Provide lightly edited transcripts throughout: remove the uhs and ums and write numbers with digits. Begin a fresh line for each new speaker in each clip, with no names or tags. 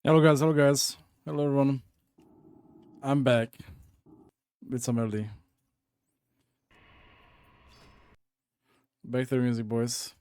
Hello guys, hello everyone. I'm back with some early. Back to the music, boys.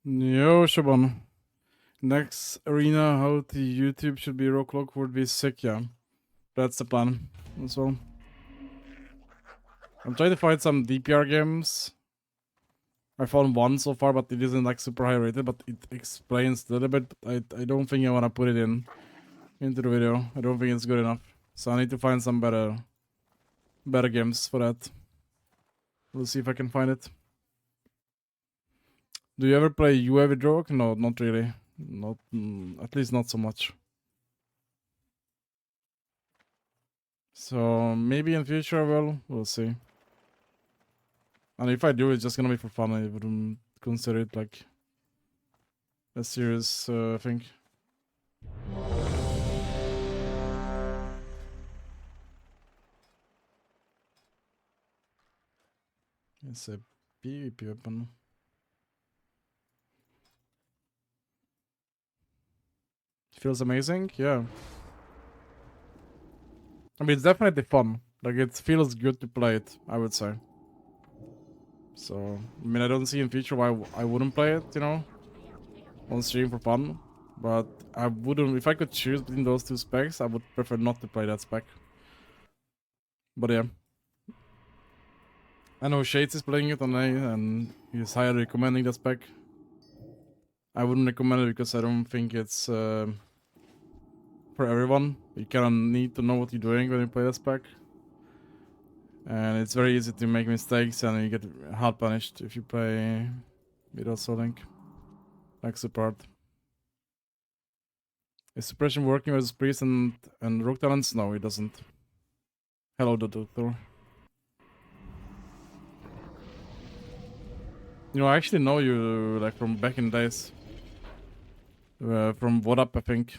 Yo, Shaban. Next arena, how to YouTube should be Warlock would be sick, yeah. That's the plan as well. I'm trying to find some DPR games. I found one so far, but it isn't like super high rated, but it explains a little bit. I don't think I want to put it into the video. I don't think it's good enough. So I need to find some better games for that. We'll see if I can find it. Do you ever play UAV Drog? No, not really. Not at least not so much. So maybe in future I will. We'll see. And if I do, it's just gonna be for fun. I wouldn't consider it like a serious thing. It's a PvP weapon. Feels amazing, yeah. I mean, it's definitely fun. Like, it feels good to play it, I would say. So, I mean, I don't see in future why I wouldn't play it, you know, on stream for fun. But I wouldn't, if I could choose between those two specs, I would prefer not to play that spec. But yeah. I know Shades is playing it on A, and he's highly recommending that spec. I wouldn't recommend it because I don't think it's for everyone. You kind of need to know what you're doing when you play that spec. And it's very easy to make mistakes and you get hard punished if you play without Soul Link. Like support. Is suppression working with Priest and Rogue Talents? No, it doesn't. Hello, the Doctor. You know, I actually know you like from back in the days. From What Up, I think.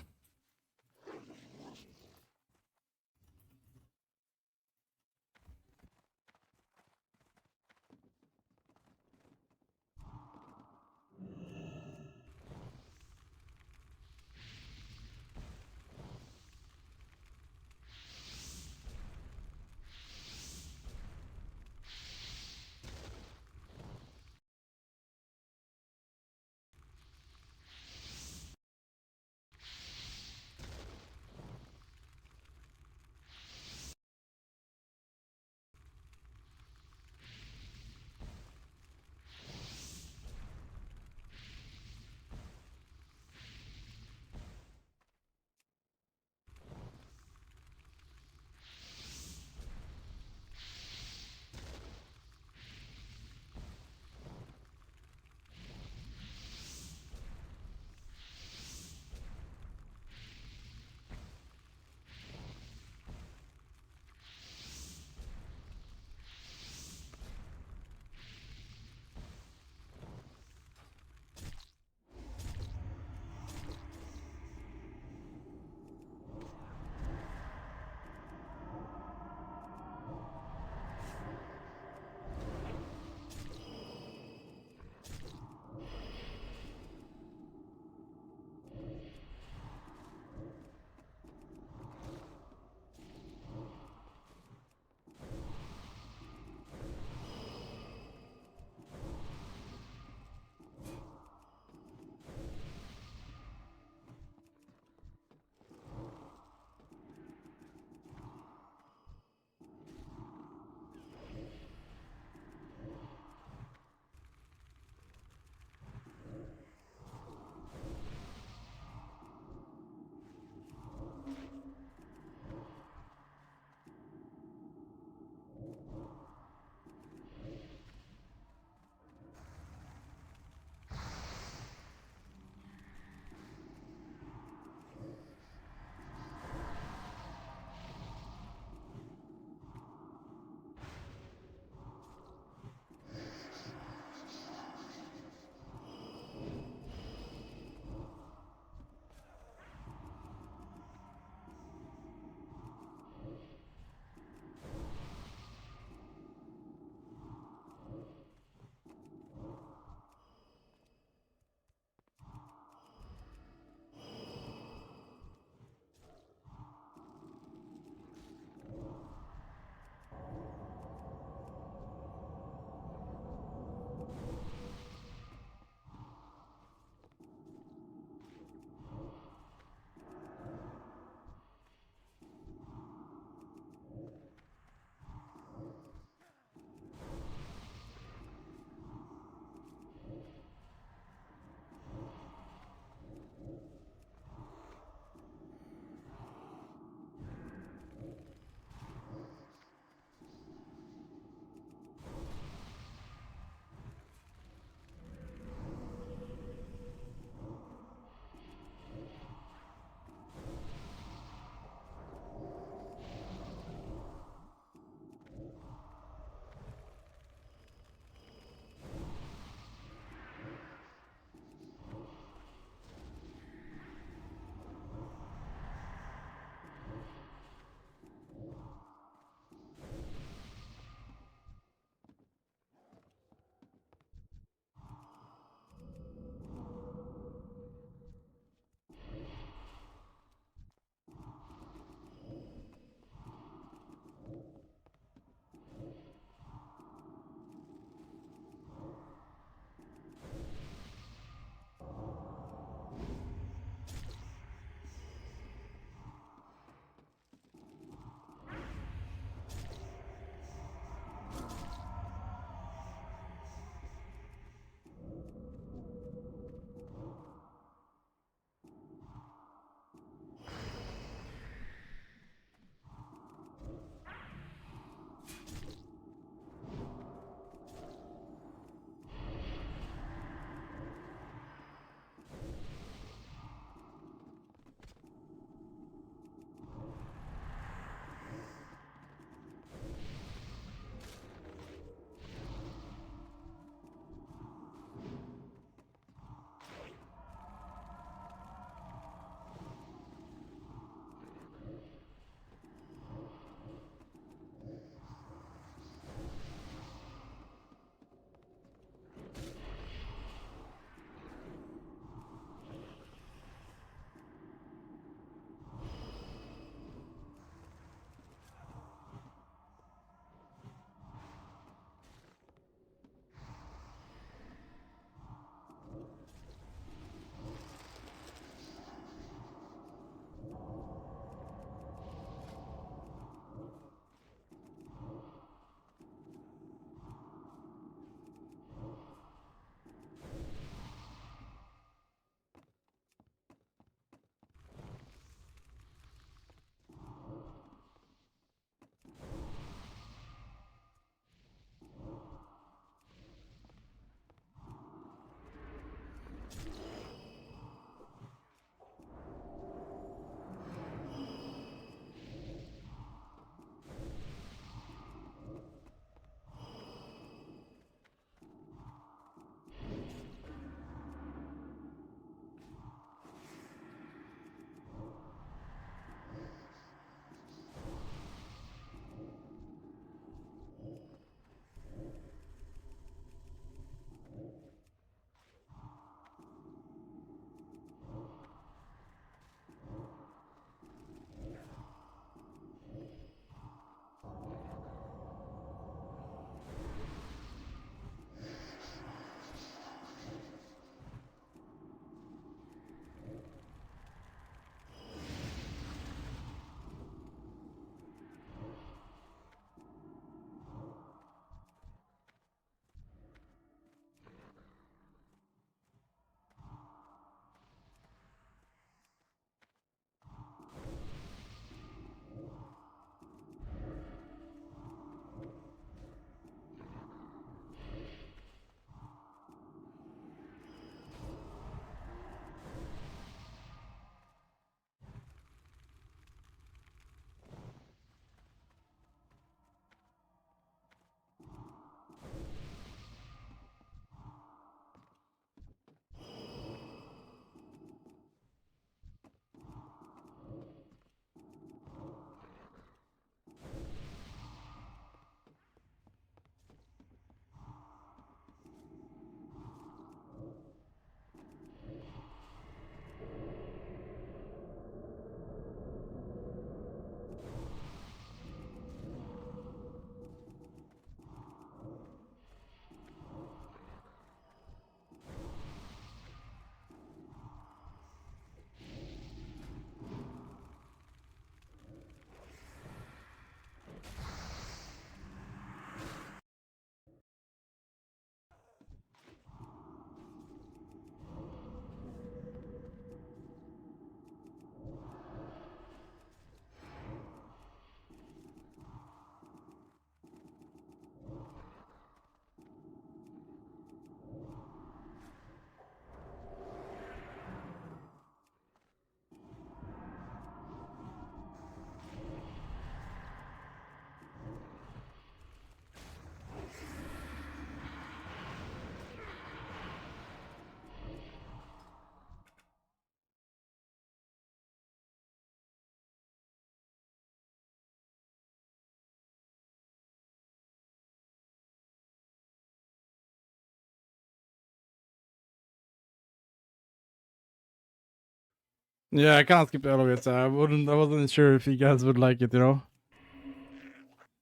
Yeah, I can't skip the elevator. I wasn't sure if you guys would like it, you know.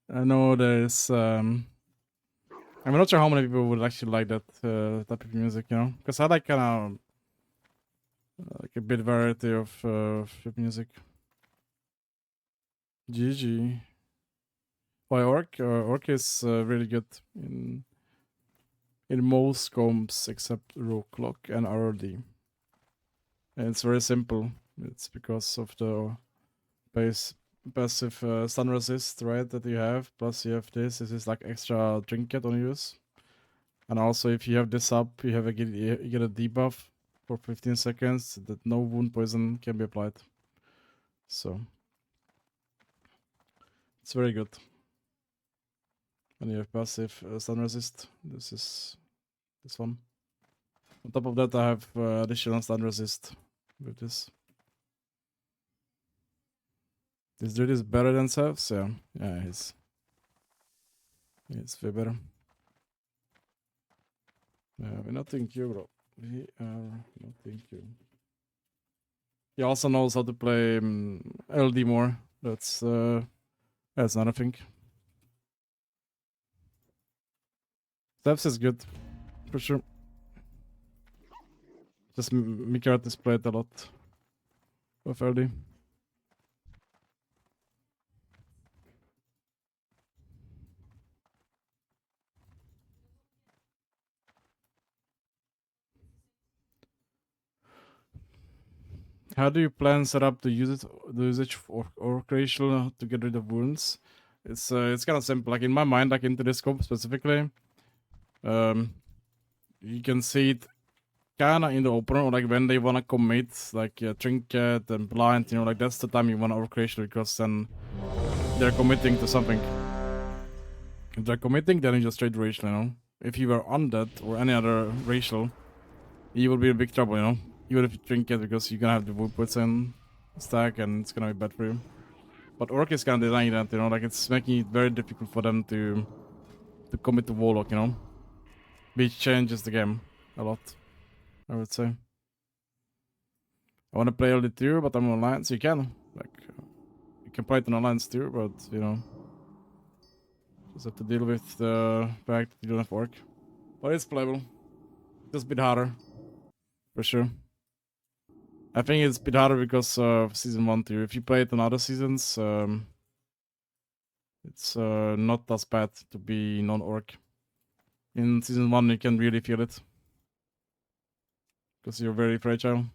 I know there's I'm not sure how many people would actually like that type of music, you know, because I like kind of like a bit variety of music. GG. Why Orc? Orc is really good in most comps except Warlock and RD. And it's very simple. It's because of the base passive stun resist, right, that you have. Plus you have this. This is like extra trinket on use. And also if you have this up, you get a debuff for 15 seconds that no wound poison can be applied. So it's very good. And you have passive stun resist. This is this one. On top of that, I have additional stun resist with this. This dude is better than Sevs, yeah. Yeah, he's way better. Yeah, we're not in Q, bro. We are not in Q. He also knows how to play LD more. That's another thing. Sevs is good, for sure. Just Mikarat is played a lot of LD. How do you plan set up the usage of orchestral to get rid of wounds? It's kind of simple. Like in my mind, like into this scope specifically, you can see it kind of in the opener, or like when they wanna commit, like trinket and blind, you know, like that's the time you wanna orchestral because then they're committing to something. If they're committing, then you just straight racial, you know. If you were undead or any other racial, you will be in big trouble, you know. Even if you trinket, because you're gonna have the wood poison stack and it's gonna be bad for you. But Orc is kind of denying that, you know, like it's making it very difficult for them to commit to Warlock, you know, which changes the game a lot, I would say. I want to play LD2, but I'm online, so you can, like, you can play it on alliance too, but you know, just have to deal with the fact that you don't have Orc. But it's playable, just a bit harder, for sure. I think it's a bit harder because of season 1 too. If you play it on other seasons, it's not as bad to be non-orc. In season 1 you can really feel it. Because you're very fragile.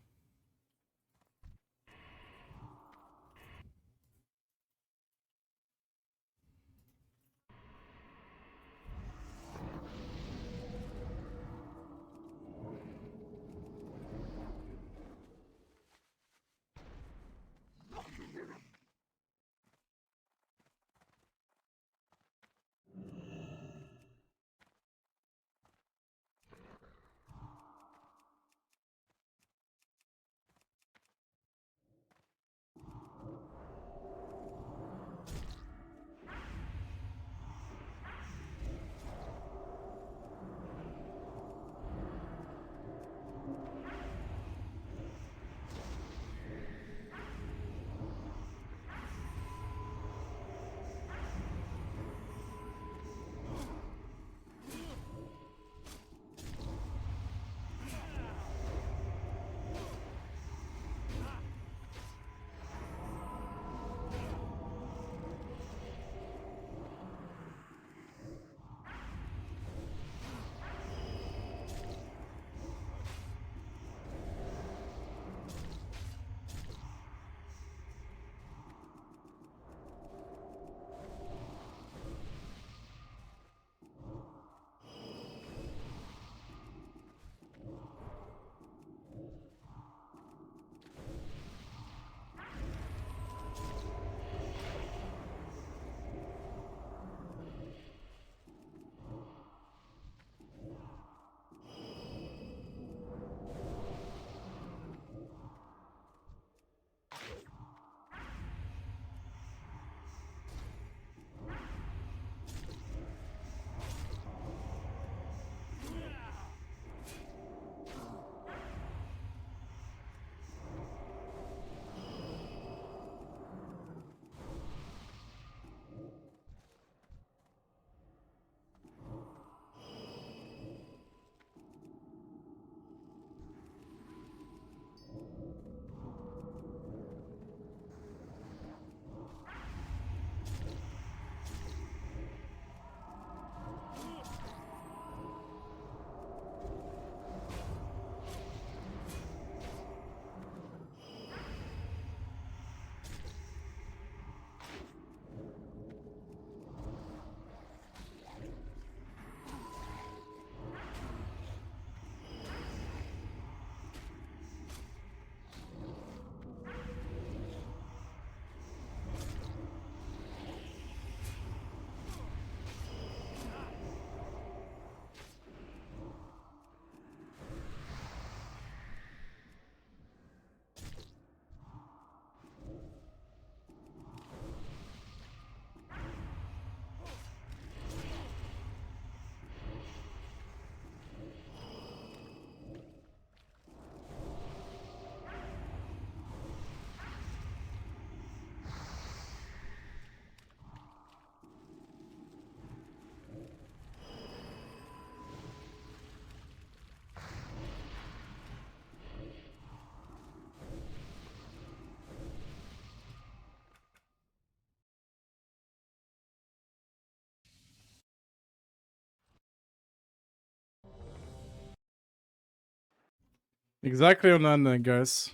Exactly on the ending, guys.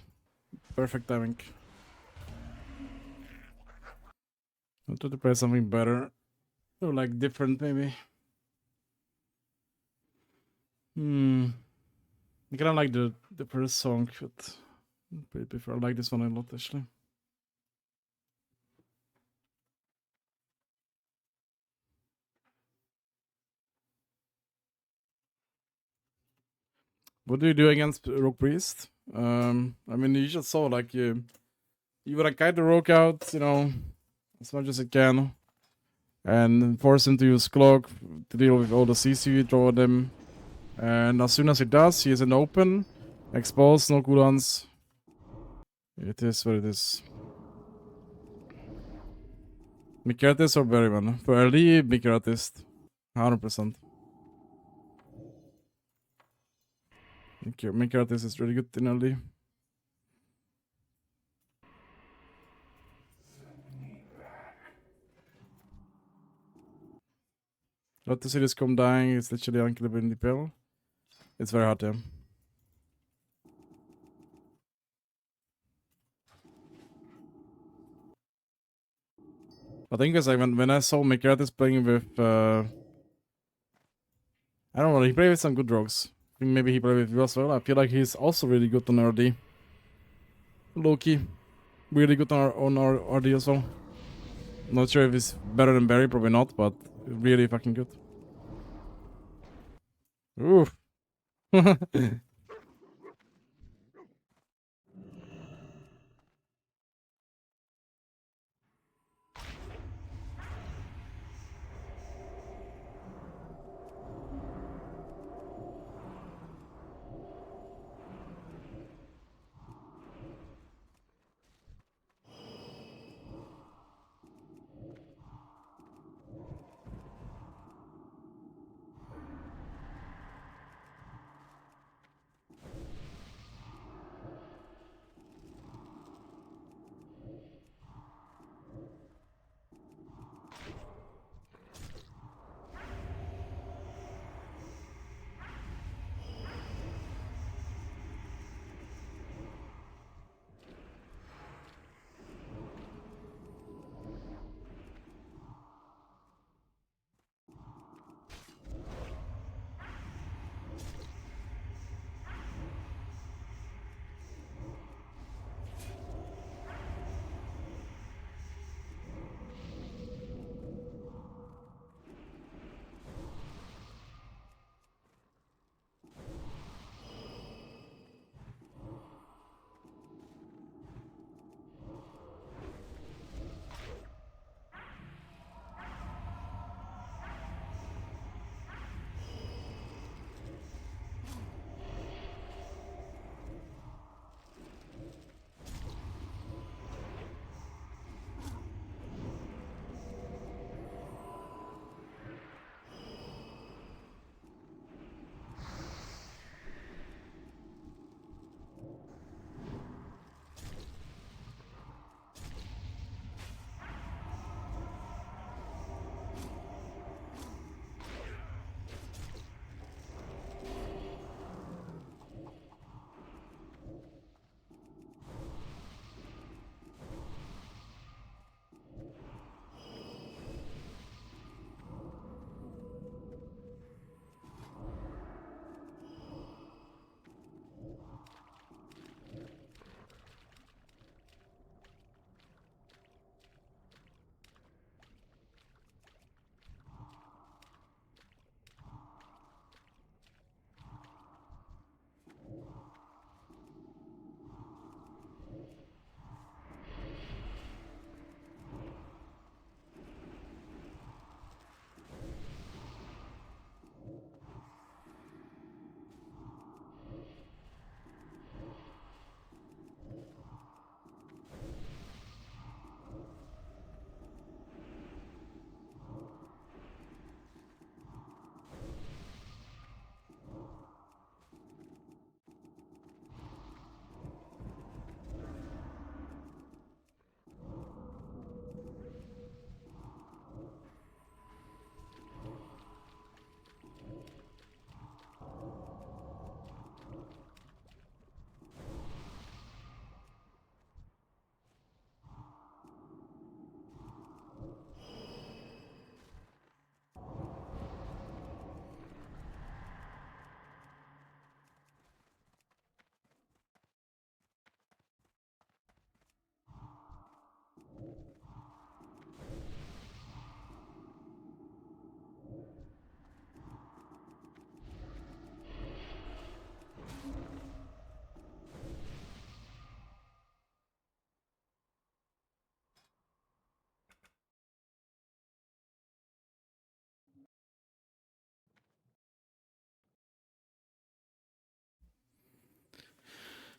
Perfect timing. I'll try to play something better. Or like different, maybe. I kinda like the first song, but I prefer. I like this one a lot, actually. What do you do against Rogue Priest? I mean, you just saw, like, you would like guide the Rogue out, you know, as much as you can, and force him to use Cloak to deal with all the CC you throw at him. And as soon as he does, he is in open, exposed, no cooldowns. It is what it is. Mikiratis or Berryman? For early, Mikiratis. 100%. Mikiratis is really good in early. Love to see this come dying. It's literally unkillable in the pill. It's very hard, yeah. I think it's like when I saw Mikiratis playing with I don't know, he played with some good rogues. I think maybe he played with you as well. I feel like he's also really good on RD. Loki. Really good on our RD as well. Not sure if he's better than Barry, probably not, but really fucking good. Oof.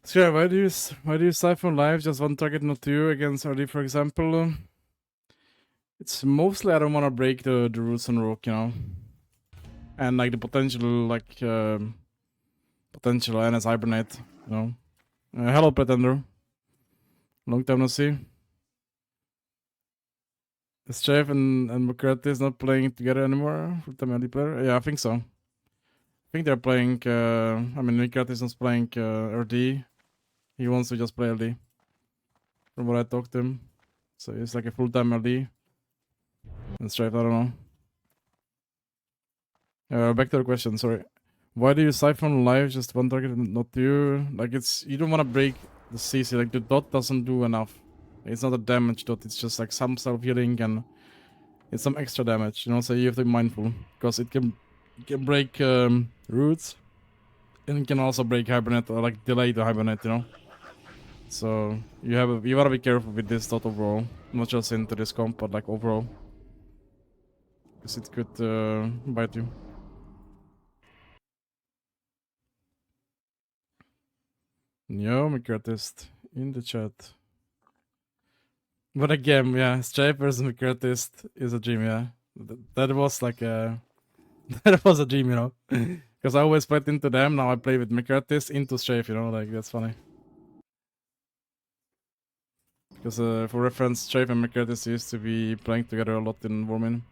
Sure, why do you siphon life just one target, not two against RD, for example? It's mostly I don't want to break the rules on Rook, you know, and like the potential potential NS hibernate, you know. Hello, Pretender. Long time no see. Is Chef and McCarthy not playing together anymore? Full-time early player? Yeah, I think so. I think they're playing. I mean, McCarthy is not playing RD. He wants to just play LD. From what I talked to him, so he's like a full-time LD. And Strife, I don't know. Back to the question. Sorry. Why do you siphon live just one target and not two? Like it's you don't want to break the CC. Like the dot doesn't do enough. It's not a damage dot. It's just like some self-healing and it's some extra damage. You know, so you have to be mindful because it can break roots and it can also break hibernate or like delay the hibernate. You know. So you gotta be careful with this dot overall, not just into this comp, but like overall, because it could bite you. Yo, McCartist in the chat. But again, yeah, Stripe versus McCartist is a dream, yeah. That was like a that was a dream, you know. Because I always played into them, now I play with McCartist into Stripe, you know, like that's funny. Because for reference, Stripe and McCartist used to be playing together a lot in Warmin.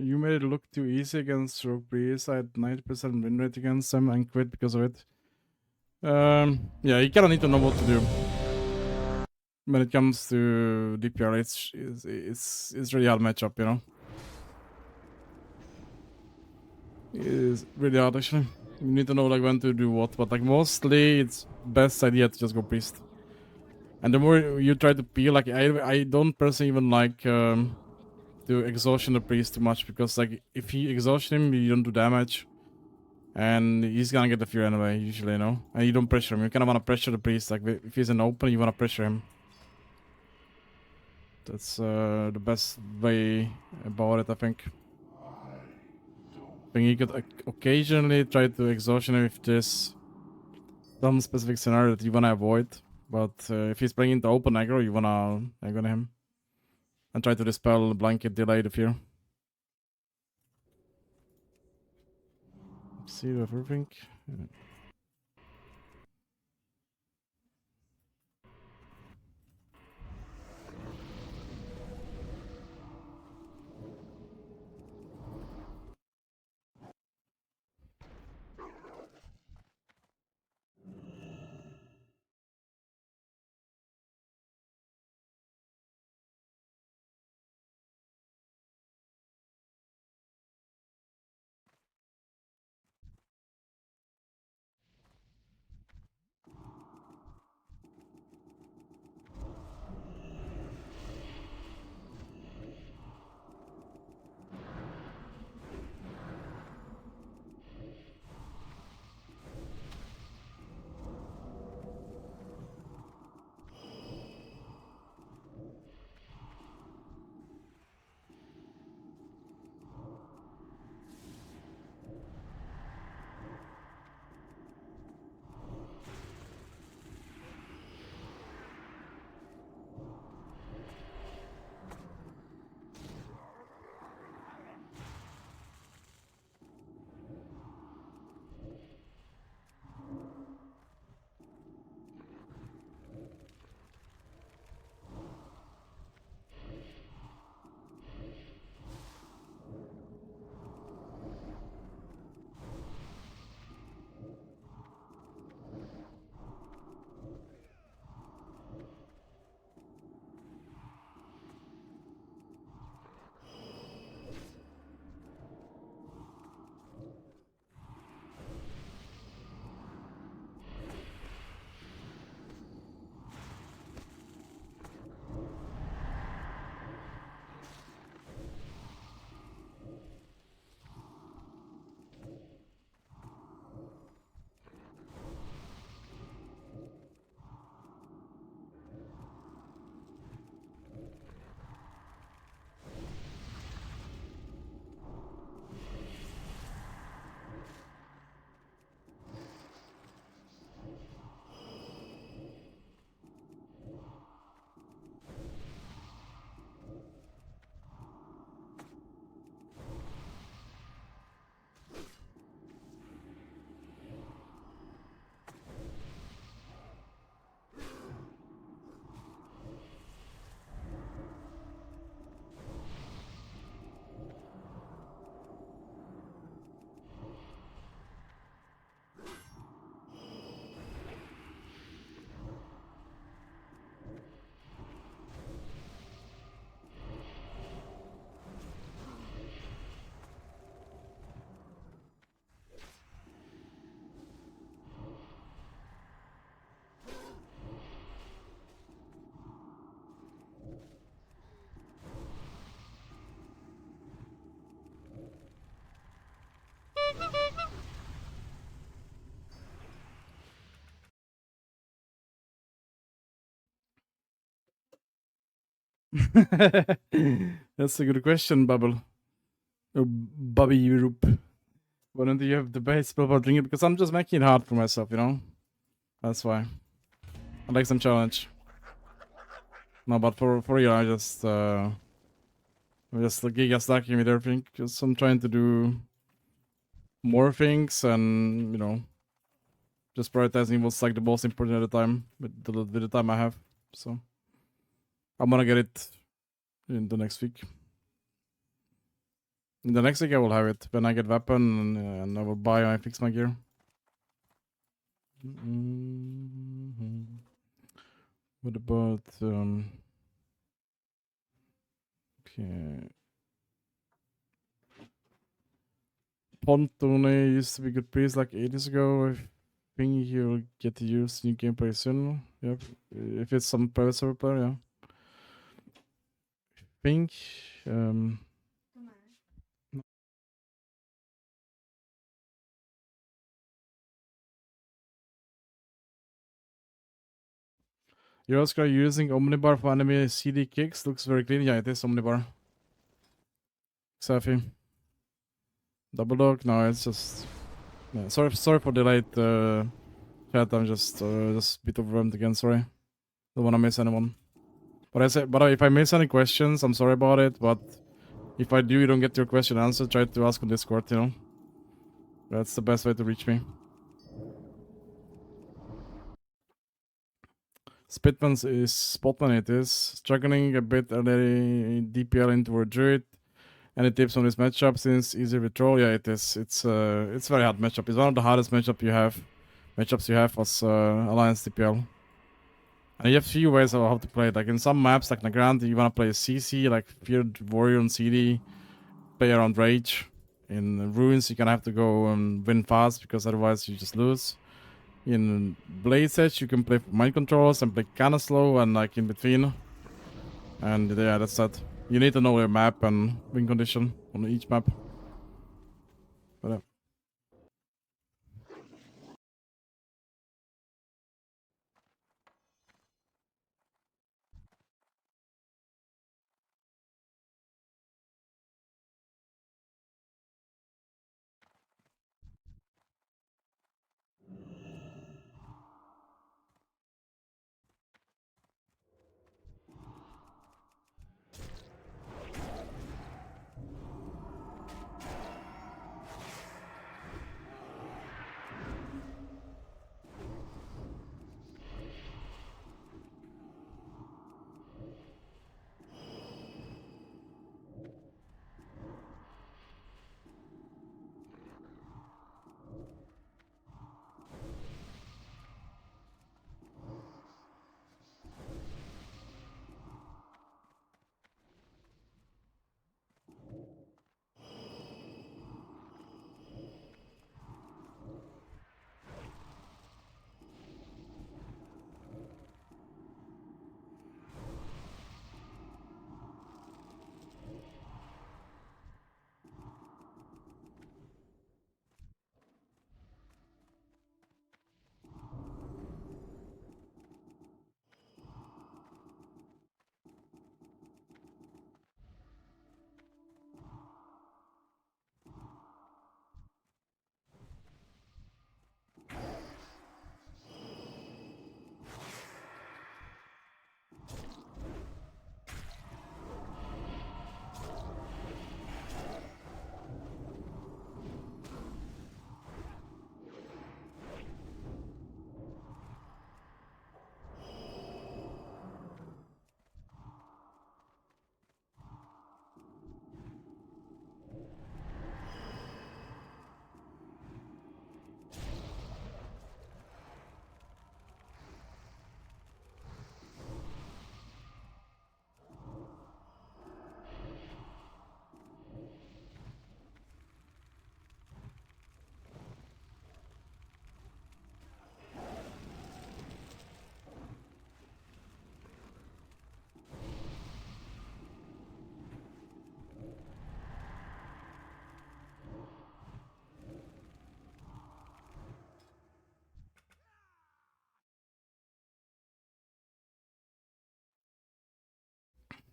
You made it look too easy against Rogue Breeze. I had 90% win rate against them and quit because of it. Yeah, you kinda need to know what to do when it comes to DPR. It's really hard matchup, you know. It's really hard actually. You need to know like when to do what, but like mostly it's best idea to just go priest. And the more you try to peel, like I don't personally even like to exhaustion the priest too much because like if you exhaustion him, you don't do damage. And he's gonna get the fear anyway, usually, you know? And you don't pressure him. You kinda wanna pressure the priest. Like, if he's in open, you wanna pressure him. That's the best way about it, I think. I think you could occasionally try to exhaustion him if there's some specific scenario that you wanna avoid. But if he's playing into open aggro, you wanna aggro him. And try to dispel, blanket, delay the fear. See if everything. Yeah. That's a good question, Bubble. Or Bubby Europe. Why don't you have the base spell about drinking? Because I'm just making it hard for myself, you know? That's why. I like some challenge. No, but for you, I just I'm just giga stacking with everything. Because I'm trying to do more things and, you know, just prioritizing what's like the most important at the time with the time I have. So I'm gonna get it in the next week. In the next week I will have it when I get weapon and I will buy and fix my gear. What about okay. Pontone used to be good priest like ages ago. I think he'll get to use new gameplay soon. Yep. If it's some private server player, yeah. I think you're also using Omnibar for enemy CD kicks. Looks very clean. Yeah, it is Omnibar. Safi. Double dog? No, it's just. Yeah, sorry for delayed chat. I'm just a bit overwhelmed again. Sorry. Don't wanna miss anyone. But if I miss any questions, I'm sorry about it. But if I do, you don't get your question answered, try to ask on Discord. You know, that's the best way to reach me. Spitmans is Spotman. It is struggling a bit early DPL into a druid. Any tips on this matchup since easy withdrawal? Yeah, it is. It's very hard matchup. It's one of the hardest matchups you have as Alliance DPL. And you have few ways of how to play it. Like in some maps, like Nagrand, you wanna play a CC, like Feared Warrior on CD, play around Rage. In Ruins, you kind of have to go and win fast because otherwise you just lose. In Blaze Edge, you can play mind controls and play kinda slow and like in between. And yeah, that's that. You need to know your map and win condition on each map. But,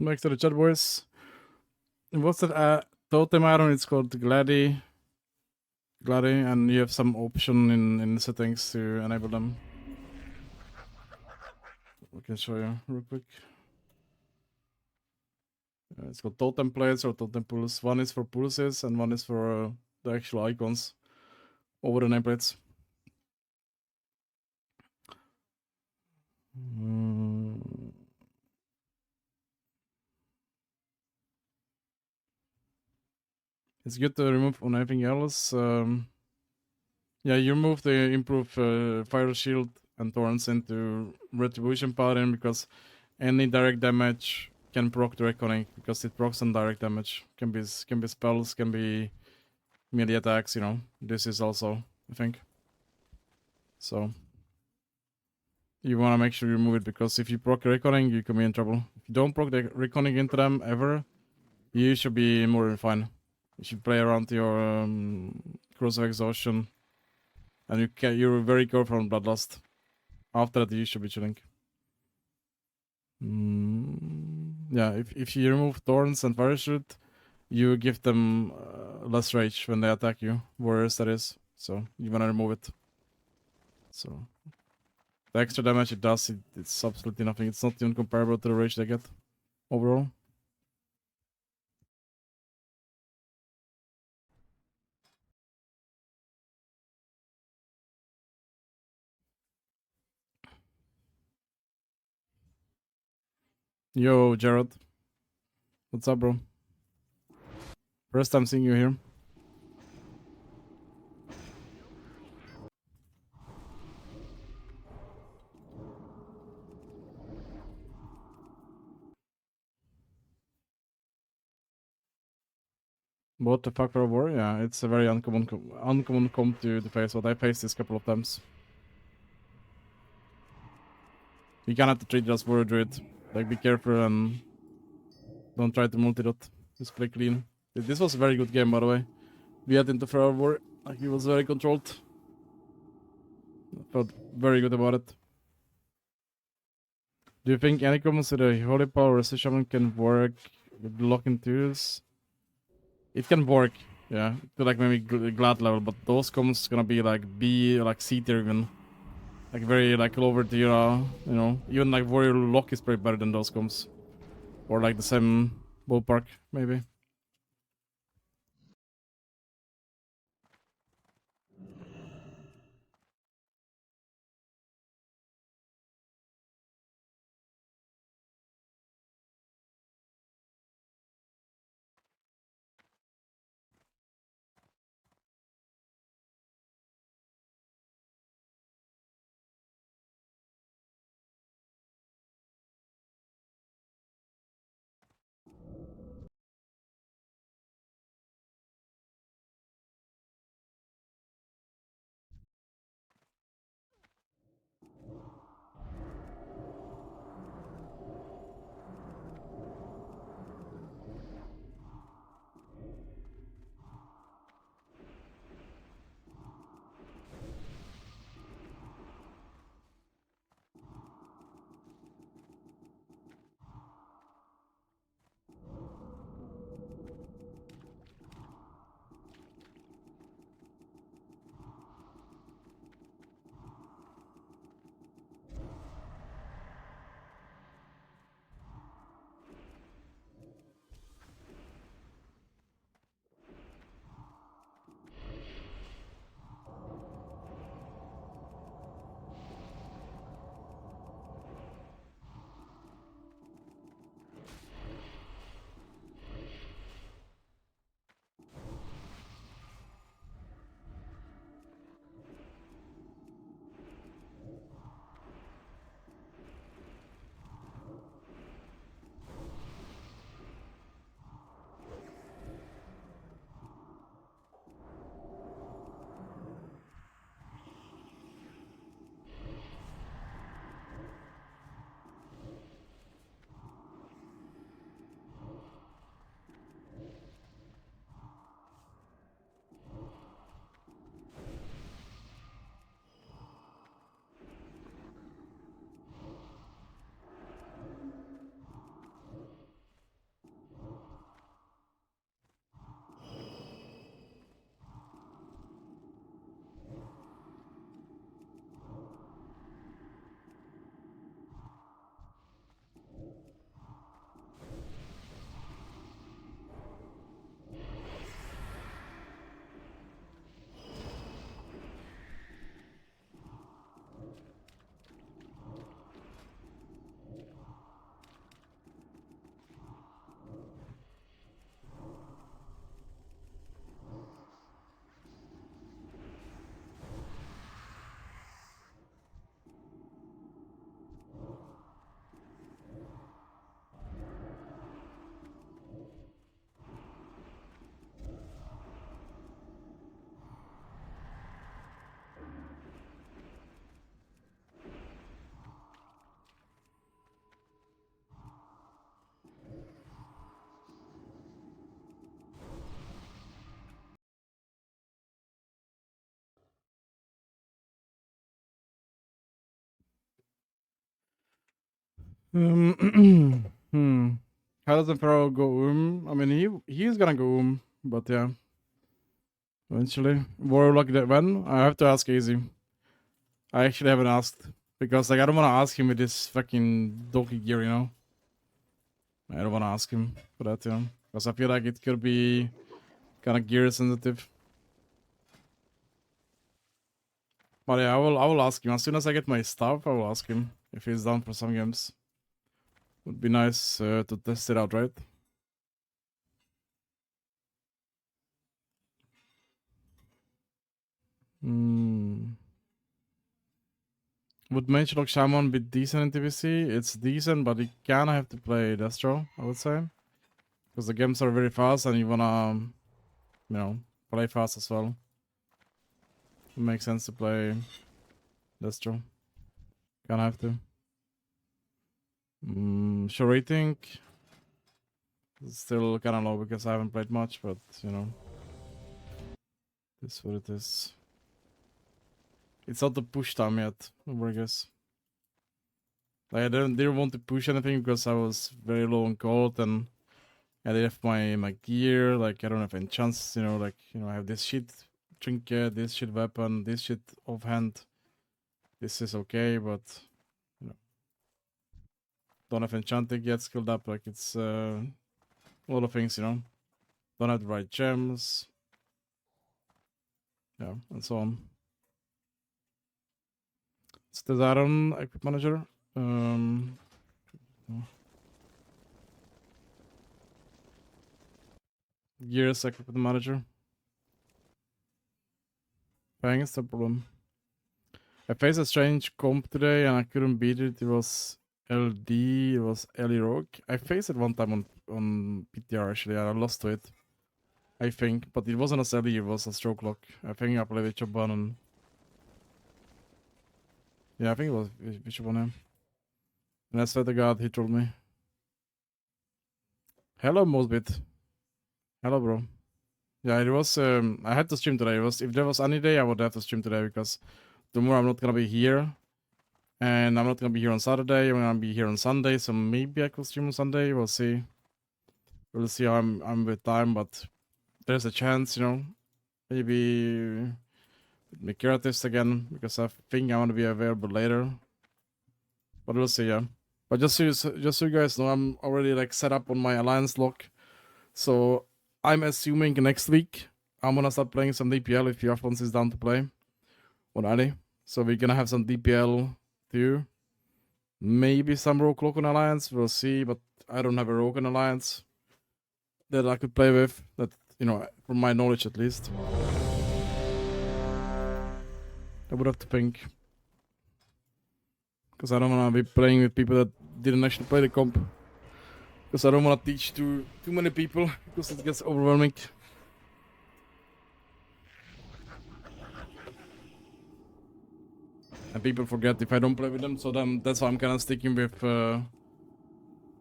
back to the chat, boys. What's that totem iron? It's called Glady, and you have some option in the settings to enable them. I can show you real quick. It's called totem plates or totem pulse. One is for pulses and one is for the actual icons over the nameplates. It's good to remove on anything else. Yeah, you remove the improve fire shield and thorns into retribution pattern because any direct damage can proc the reckoning because it procs on direct damage. Can be spells, can be melee attacks. You know, this is also I think. So you want to make sure you remove it because if you proc reckoning, you can be in trouble. If you don't proc the reckoning into them ever, you should be more than fine. You should play around your cross of exhaustion, and you're very careful on bloodlust. After that, you should be chilling. Yeah, if you remove thorns and fire shoot, you give them less rage when they attack you. Warriors, that is. So you wanna remove it. So The extra damage it does, it's absolutely nothing. It's not even comparable to the rage they get overall. Yo, Jared. What's up, bro? First time seeing you here. What the fuck for a war? Yeah, it's a very uncommon comp to face. What I faced this couple of times. You kind of have to treat it as warrior druid. Like, be careful and don't try to multi-dot. Just play clean. This was a very good game, by the way. We had into Feral War. Like, he was very controlled. I felt very good about it. Do you think any combos with a Holy Power or a Shaman can work with locking tools? It can work, yeah. To like maybe Glad level, but those combos gonna be like B or like C tier even. Like very like lower tier, you know. Even like Warrior Lock is pretty better than those combos. Or like the same ballpark, maybe. Hmm. How does the Pharaoh go I mean, he's gonna go but yeah. Eventually. Warlock that when? I have to ask Easy. I actually haven't asked. Because like I don't want to ask him with this fucking doggy gear, you know. I don't want to ask him for that, you know, because I feel like it could be kind of gear sensitive. But yeah, I will ask him as soon as I get my stuff. I will ask him if he's down for some games. Would be nice to test it out, right? Hmm. Would Mage Lock Shaman be decent in TBC? It's decent, but you kinda have to play Destro, I would say. Because the games are very fast and you wanna, you know, play fast as well. It makes sense to play Destro. Kinda have to. Sure rating. It's still kinda low because I haven't played much, but you know. This is what it is. It's not the push time yet, I guess. Like, I didn't want to push anything because I was very low on gold and I didn't have my gear. Like, I don't have any chance, you know, like, you know, I have this shit trinket, this shit weapon, this shit offhand. This is okay, but, you know, don't have enchanting yet skilled up. Like, it's a lot of things, you know. Don't have the right gems. Yeah, and so on. It's the Zaron Equip Manager. Gears Equip Manager. Bang is the problem. I faced a strange comp today and I couldn't beat it. It was LD, it was Ellie Rogue. I faced it one time on PTR actually, and I lost to it. I think, but it wasn't a Ellie, it was a Stroke Lock. I think I played with Choban and... Yeah, I think it was Choban, yeah. And I swear to God, he told me. Hello, Mosbit. Hello, bro. Yeah, it was, I had to stream today. It was, if there was any day, I would have to stream today because tomorrow I'm not gonna be here. And I'm not gonna be here on Saturday. I'm gonna be here on Sunday, so maybe I could stream on Sunday. We'll see. We'll see how I'm with time, but there's a chance, you know. Maybe make artist again because I think I want to be available later. But we'll see, yeah. But just so you guys know, I'm already like set up on my alliance lock. So I'm assuming next week I'm gonna start playing some DPL if Yafons is down to play on Ali. So we're gonna have some DPL too. Maybe some Rogue Cloak on Alliance, we'll see, but I don't have a Rogue on Alliance that I could play with, that, you know, from my knowledge at least. I would have to think. Because I don't want to be playing with people that didn't actually play the comp. Because I don't want to teach too many people, because it gets overwhelming. And people forget if I don't play with them, so then that's why I'm kind of sticking with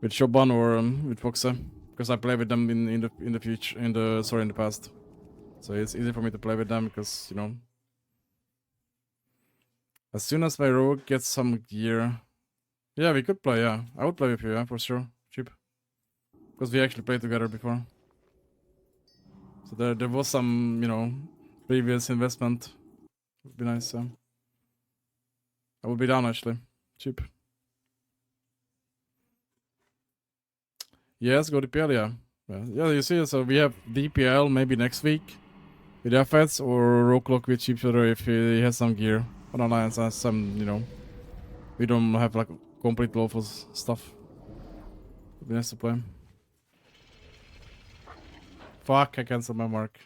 Shoban or with Foxa, because I play with them in the future, in the past. So it's easy for me to play with them because, you know, as soon as my rogue gets some gear, yeah, we could play. Yeah, I would play with you, yeah, for sure, cheap, because we actually played together before. So there was some, you know, previous investment. Would be nice. I would be down actually, cheap. Yes, go DPL, yeah. Yeah, you see, so we have DPL maybe next week with FS or Rocklock with Cheap Shooter if he has some gear. On Alliance has some, you know, we don't have like complete lawful stuff. It'd be nice to play. Fuck, I canceled my mark.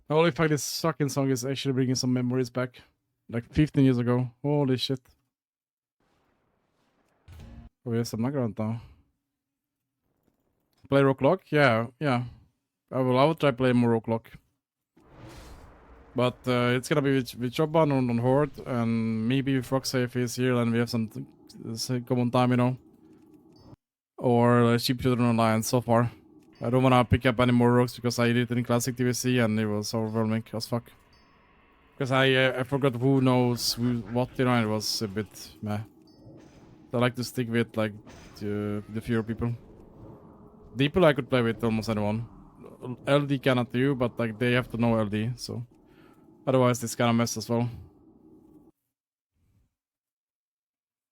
Holy fuck, this fucking song is actually bringing some memories back. Like 15 years ago. Holy shit. Oh, we have some background now. Play Warlock? Yeah, yeah. I will try play more Warlock. But it's gonna be with Choban on Horde, and maybe Foxy if he's here and we have some common time, you know. Or Sheep Children Online so far. I don't wanna pick up any more rogues because I did it in Classic TBC and it was overwhelming as fuck. Because I forgot who knows what, you know, and it was a bit meh. So I like to stick with like the fewer people. People I could play with almost anyone. LD cannot do, but like they have to know LD, so otherwise this kind of mess as well.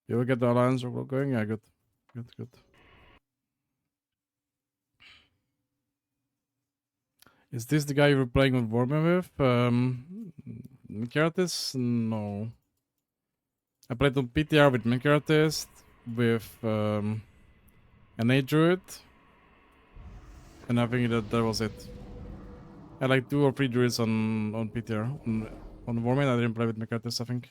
You will get the alliance going? Yeah, good. Good. Is this the guy you were playing with Warman with? Mikaratis? No. I played on PTR with Mikaratis, with an A Druid, and I think that was it. I had like 2 or 3 druids on PTR. On Warman I didn't play with Mikaratis, I think.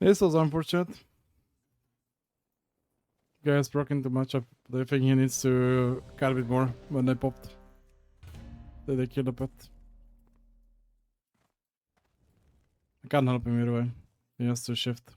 This was unfortunate. Guys broke into matchup. I think he needs to cut a bit more when they popped. They killed a pet. I can't help him either way. He has to shift.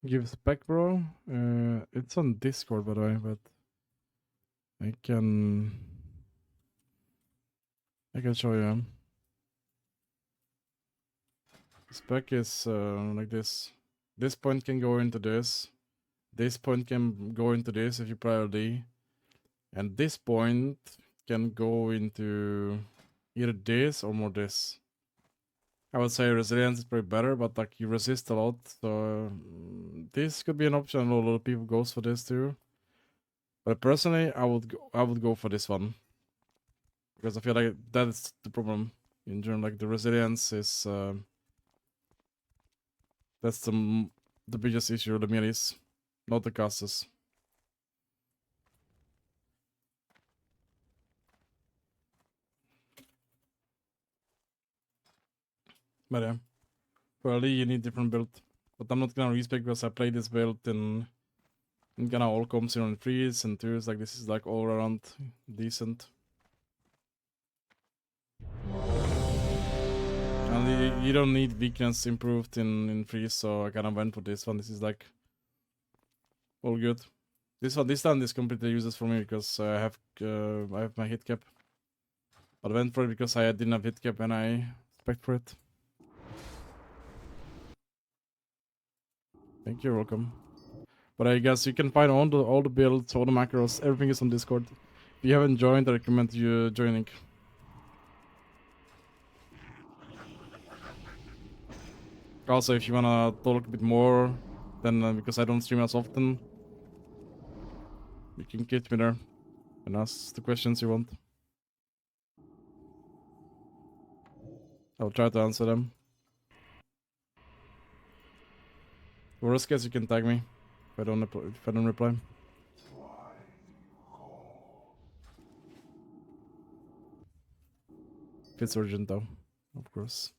Give spec, bro. It's on Discord, by the way, but I can show you. Spec is like this. This point can go into this. This point can go into this if you prior D. And this point can go into either this or more this. I would say resilience is probably better, but like you resist a lot, so this could be an option. A lot of people goes for this too. But personally, I would go for this one because I feel like that's the problem in general. Like the resilience is that's the biggest issue of the minis, not the casters. But yeah, for Ali you need different build. But I'm not gonna respec because I played this build in kind of all comes in on threes and twos. Like this is like all around decent. And you don't need weakness improved in freeze, so I kind of went for this one. This is like all good. This stand is completely useless for me because I have my hit cap. But I went for it because I didn't have hit cap and I spec for it. Thank you, welcome. But I guess you can find all the builds, all the macros, everything is on Discord. If you haven't joined, I recommend you joining. Also, if you wanna talk a bit more, then because I don't stream as often, you can get me there and ask the questions you want. I'll try to answer them. Worst case, you can tag me if I don't reply. If it's urgent, though, of course.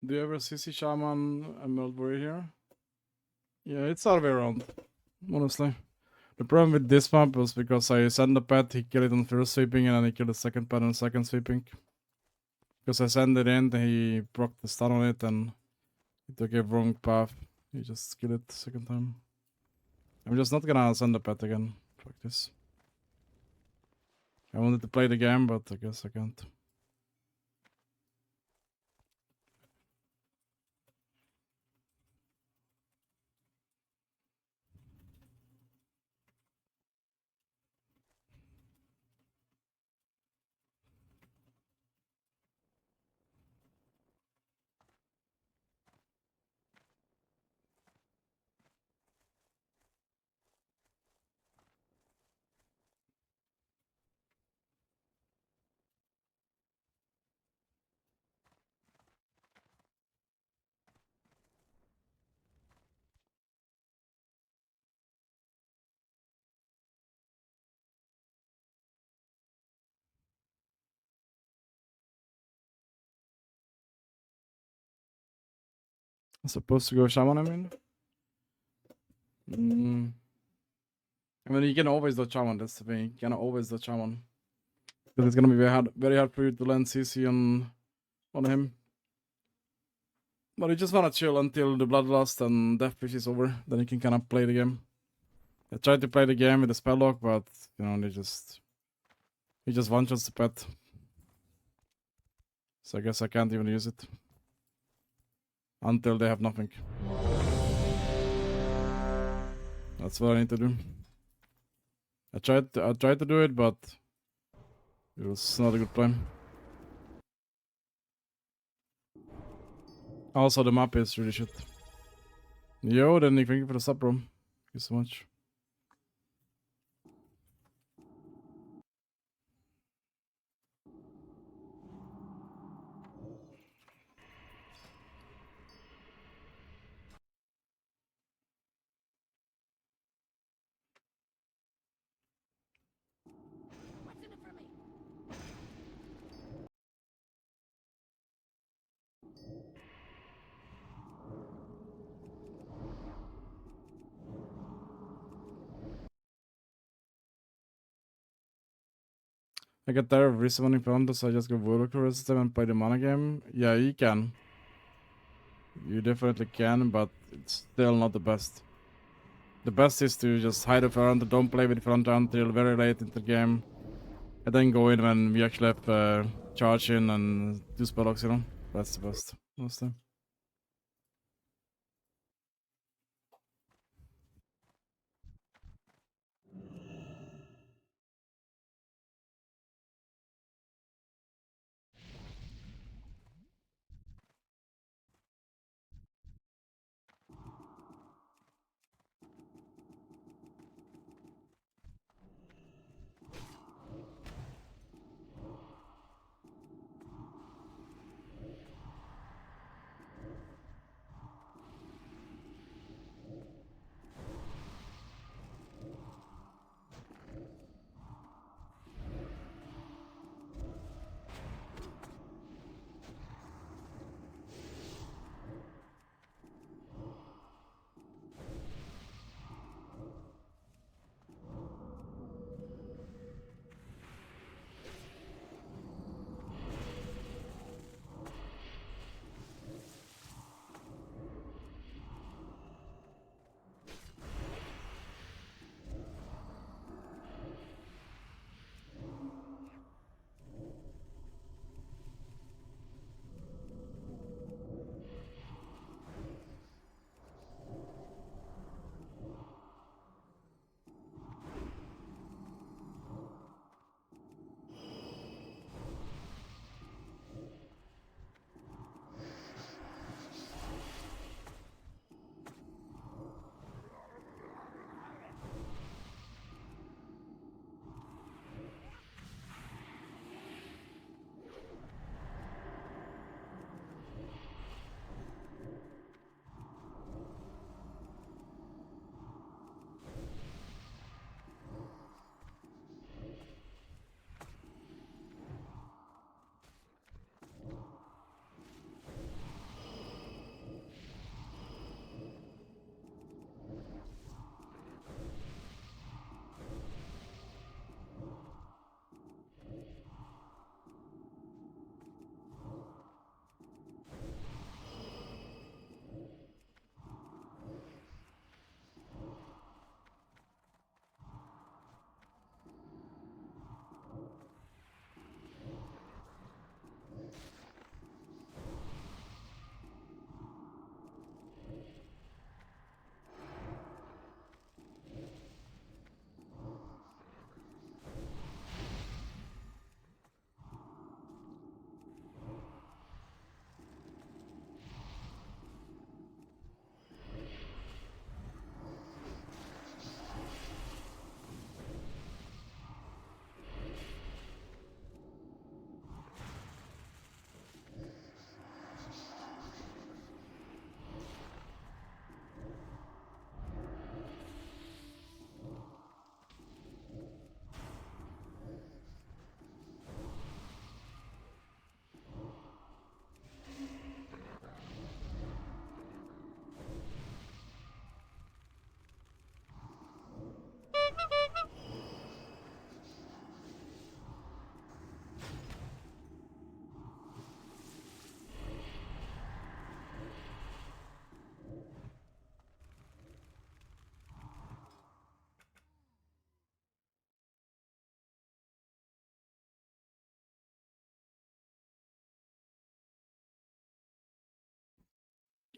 Do you ever CC Shaman Emerald Warrior here? Yeah, it's all the way around, honestly. The problem with this map was because I sent the pet, he killed it on first sweeping, and then he killed the second pet on second sweeping. Because I sent it in, he proc the stun on it, and he took a wrong path. He just killed it the second time. I'm just not gonna send the pet again. Fuck this. I wanted to play the game, but I guess I can't. I'm supposed to go Shaman, I mean? I mean, you can always do Shaman, that's the thing. You can always do Shaman. Because it's gonna be very hard for you to land CC on him. But you just wanna chill until the Bloodlust and Deathwish is over. Then you can kind of play the game. I tried to play the game with the Spelllock, but, you know, he just one-shots the pet. So I guess I can't even use it. Until they have nothing. That's what I need to do. I tried to do it, but it was not a good plan. Also, the map is really shit. Yo, then thank you for the sub, bro. Thank you so much. I get tired of resummoning Pronto, so I just go Warlock system and play the mana game. Yeah, you can. You definitely can, but it's still not the best. The best is to just hide the Pronto, don't play with Pronto until very late into the game. And then go in when we actually have charge in and do spellocks, you know? That's the best, mostly.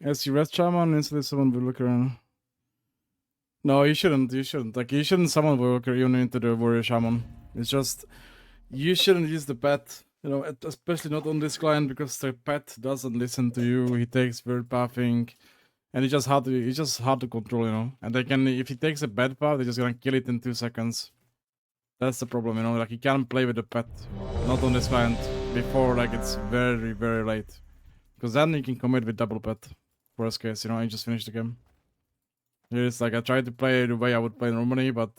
As you rest shaman, instantly summon Warlocker. No, you shouldn't. You shouldn't. Like, you shouldn't summon Warlocker even into the warrior shaman. It's just you shouldn't use the pet. You know, especially not on this client because the pet doesn't listen to you. He takes bird pathing, and it's just hard to control. You know, and they can if he takes a bad path, they're just gonna kill it in 2 seconds. That's the problem. You know, like you can't play with the pet, not on this client before like it's very very late, because then you can commit with double pet. Worst case, you know, and just finish the game. It's like I tried to play the way I would play normally, but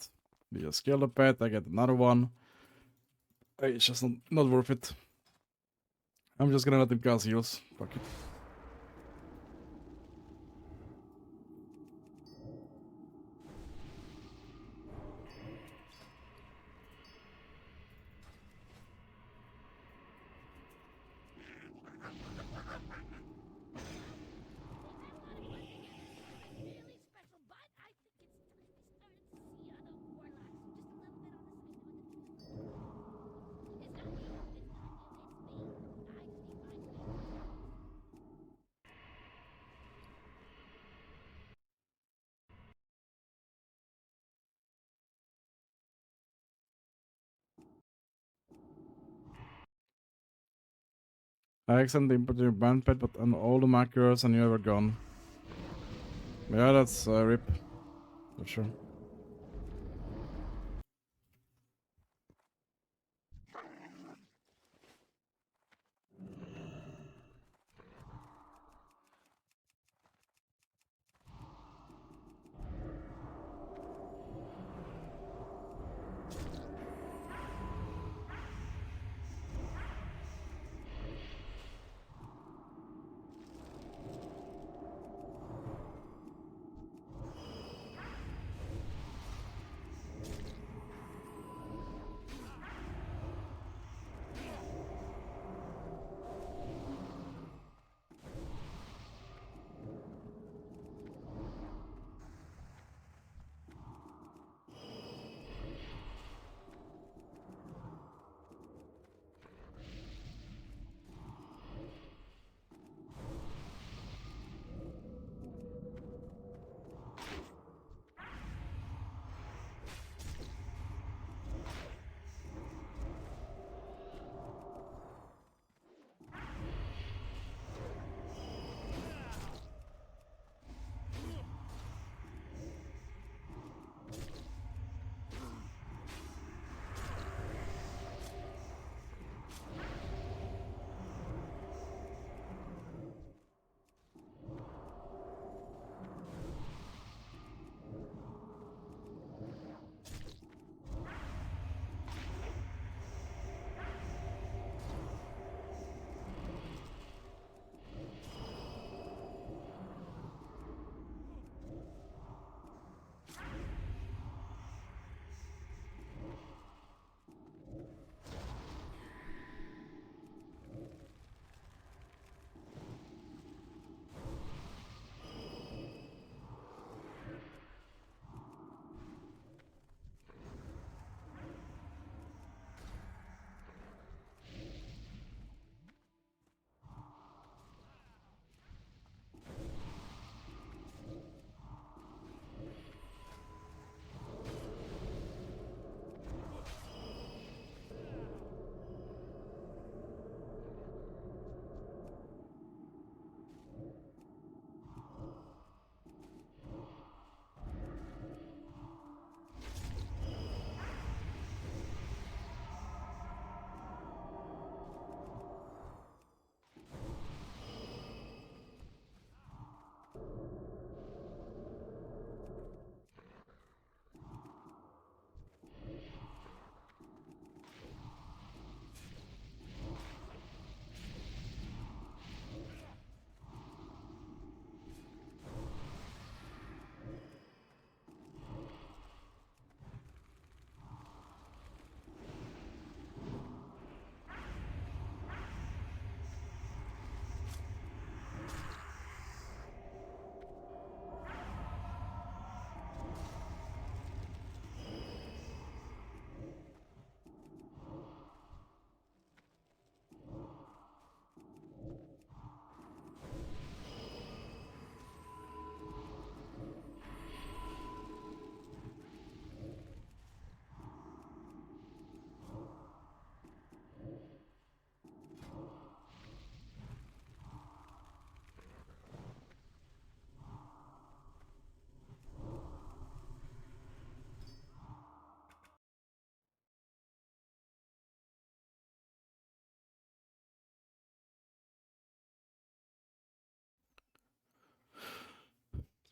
you just kill the pet, I get another one. It's just not worth it. I'm just gonna let him cast heals. Fuck it. I accidentally input your band pet, but on all the macros and you ever gone. Yeah, that's rip. For sure.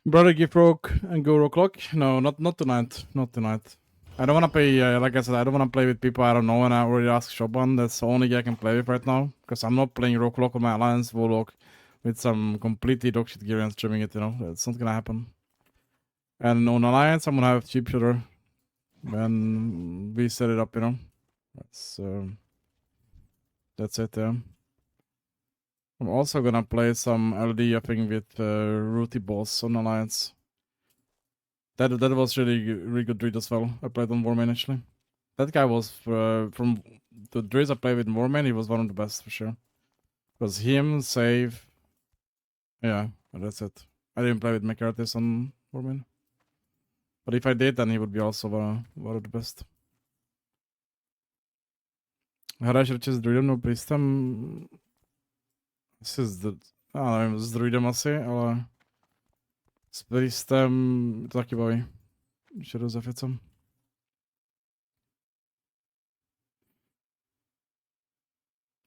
Brother, give rogue and go rogue clock? No, not tonight. Not tonight. I don't wanna play, like I said, I don't wanna play with people I don't know, and I already asked Shoban. That's the only guy I can play with right now. Because I'm not playing rogue clock on my alliance Warlock with some completely dogshit gear and streaming it, you know. It's not gonna happen. And on alliance, I'm gonna have cheap shooter when we set it up, you know. That's it, yeah. I'm also gonna play some LD, I think, with Rooty Boss on alliance. That was really good druid as well. I played on Warmane actually. That guy was from the druids I played with in Warmane, he was one of the best for sure. It was him, save. Yeah, that's it. I didn't play with McCarthy's on Warmane. But if I did, then he would be also one of the best. Hrač s druidem nebo priestem asi nevím, s druidem asi, ale s priestem to taky baví. Když jdu za věcem.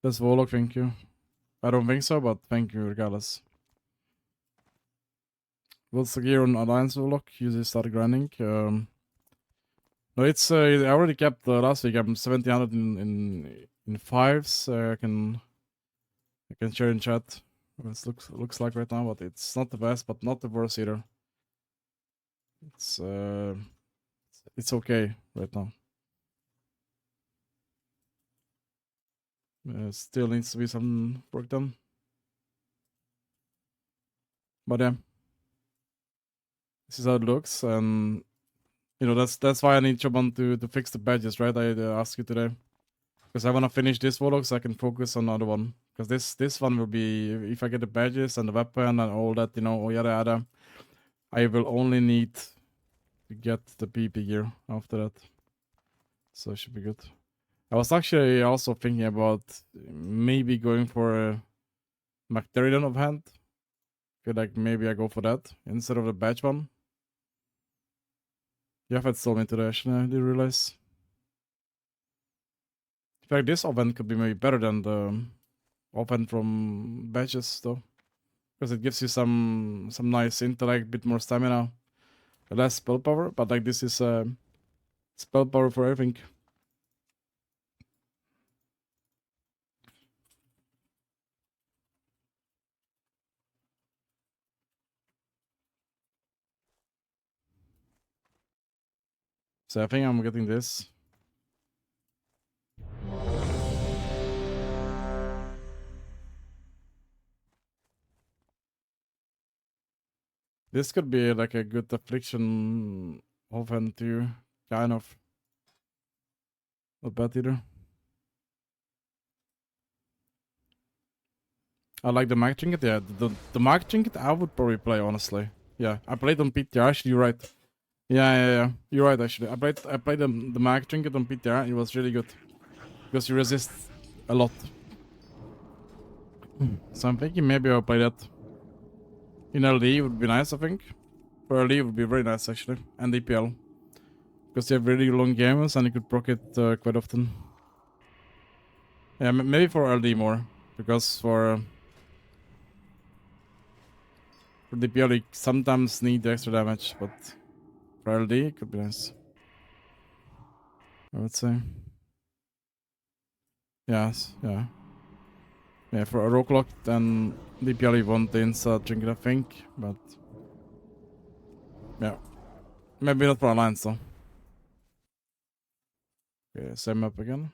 That's Warlock, thank you. I don't think so, but thank you regardless. What's the gear on Alliance Warlock? Usually start grinding. No, it's I already kept last week. I'm 1700 in fives. I can share in chat what it looks like right now, but it's not the best, but not the worst either. It's okay right now. Still needs to be some work done. But yeah, this is how it looks, and you know that's why I need Choban to fix the badges, right? I asked you today because I want to finish this Warlock so I can focus on another one. Because this one will be, if I get the badges and the weapon and all that, you know, yada yada, I will only need to get the PP gear after that. So it should be good. I was actually also thinking about maybe going for a Macteridan of hand. Feel like maybe I go for that instead of the badge one. Jeffet stole me today, actually, I didn't realize. In fact, this offhand could be maybe better than the offhand from badges, though. Because it gives you some nice intellect, a bit more stamina, less spell power, but like this is spell power for everything. So I think I'm getting this. This could be like a good affliction offhand too, kind of. Not bad either. I like the mag trinket, yeah. The mag trinket I would probably play, honestly. Yeah, I played on PTR, actually, you're right. Yeah. You're right, actually. I played the mag trinket on PTR, it was really good. Because you resist a lot. So I'm thinking maybe I'll play that. In LD would be nice, I think. For LD would be very nice, actually. And EPL. Because you have really long games and you could proc it quite often. Yeah, maybe for LD more. Because for DPL you sometimes need extra damage, but for LD it could be nice. I would say. Yes, yeah. Yeah, for a rogue lock, then DPL you want the insert trinket, I think, but yeah. Maybe not for Alliance though. Okay, same map again.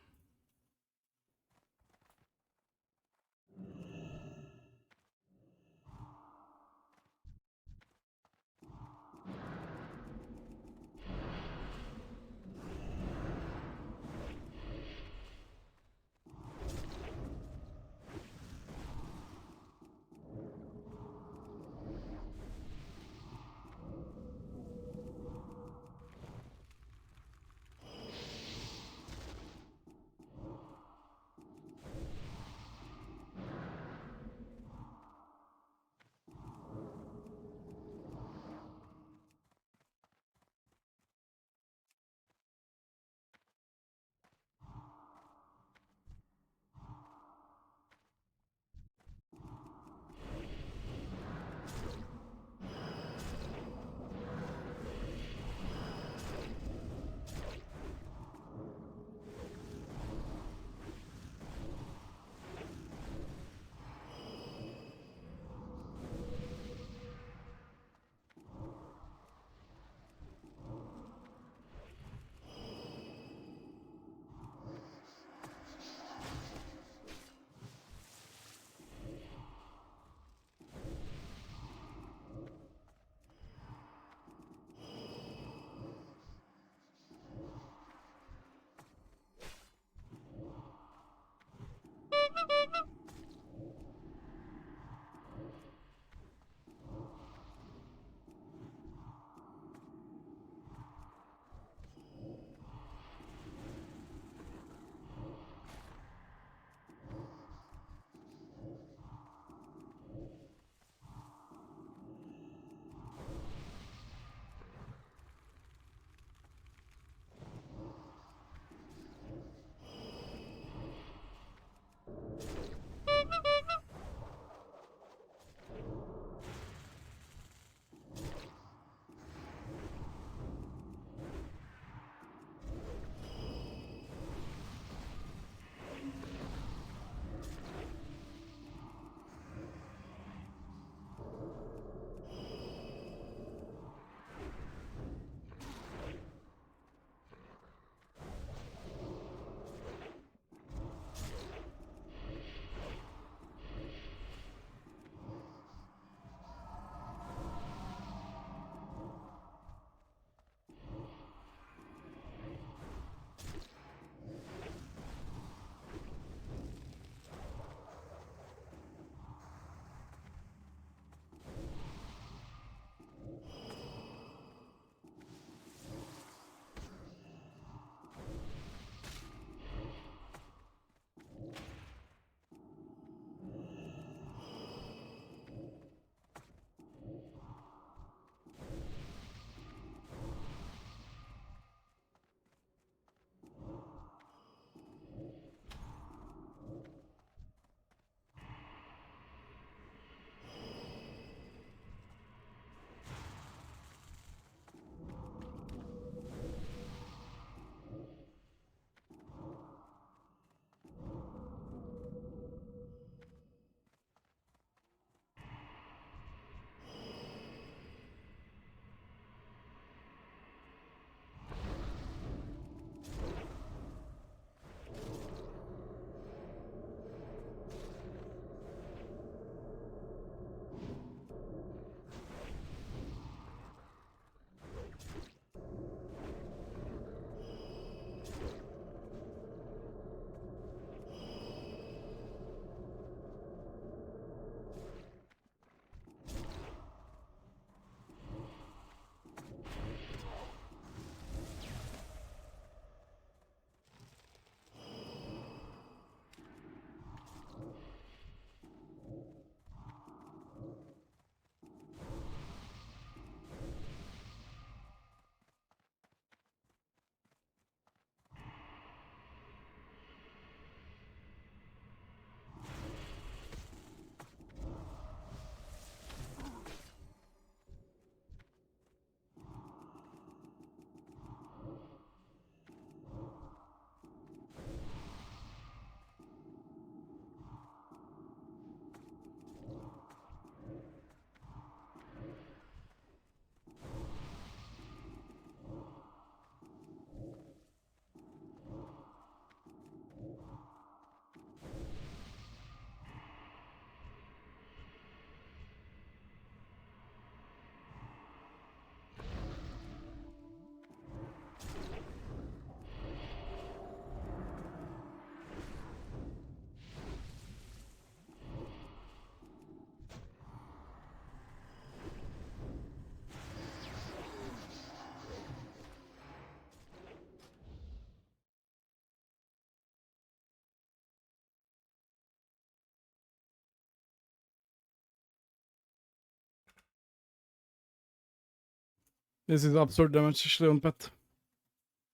This is absurd damage actually on pet.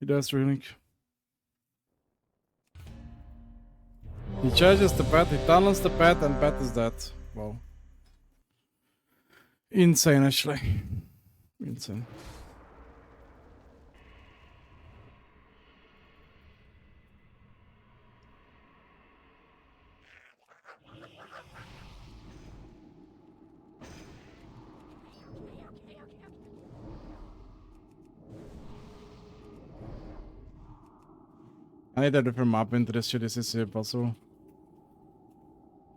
He does really. He charges the pet, he tunnels the pet, and pet is dead. Wow. Insane actually. Insane. I need a different map into this shit. This is impossible.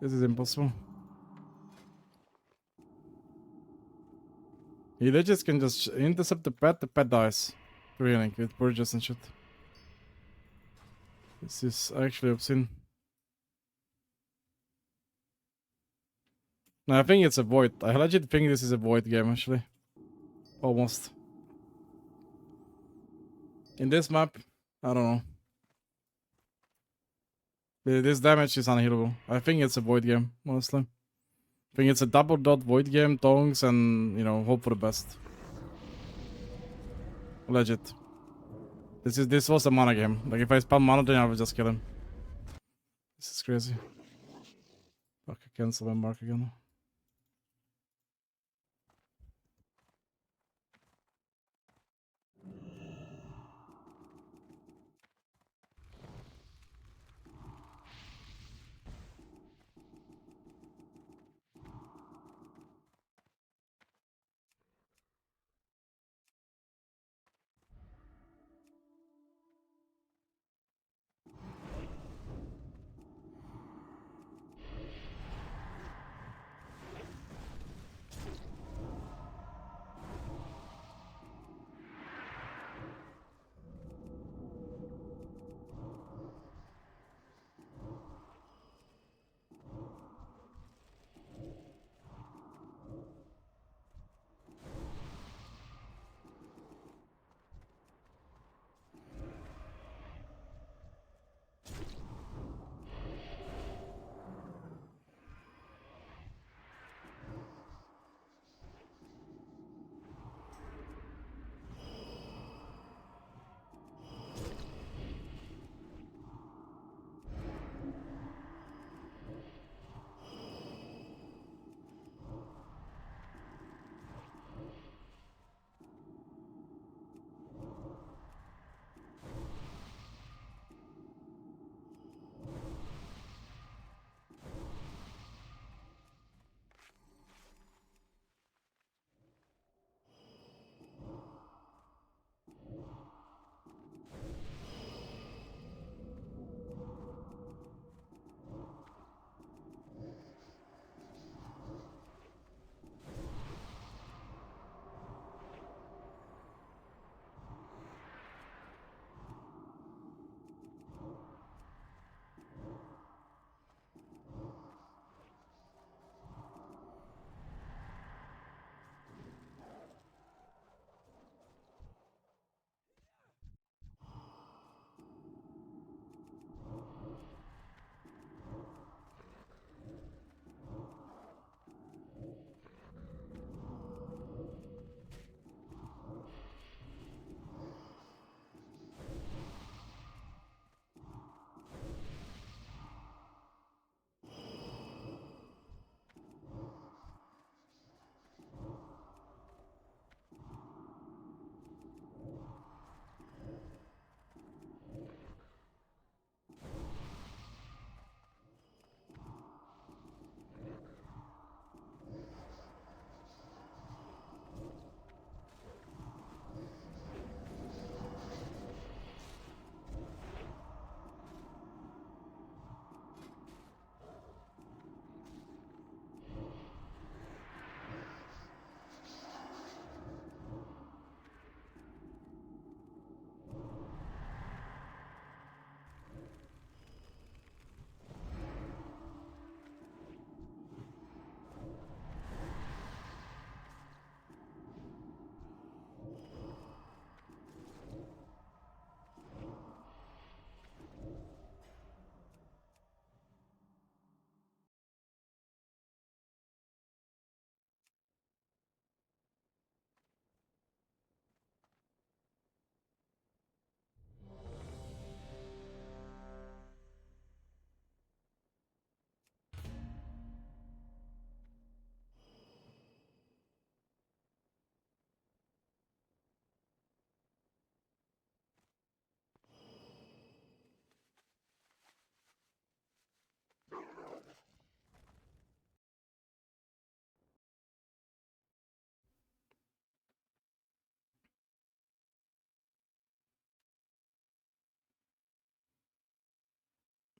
This is impossible. He just can just intercept the pet dies. Really, with purges and shit. This is actually obscene. No, I think it's a void. I legit think this is a void game actually. Almost. In this map, I don't know. This damage is unhealable. I think it's a void game, honestly. I think it's a double dot void game, tongs, and you know, hope for the best. Legit. This was a mana game. Like if I spam mana, then I would just kill him. This is crazy. Fuck, I cancel my mark again.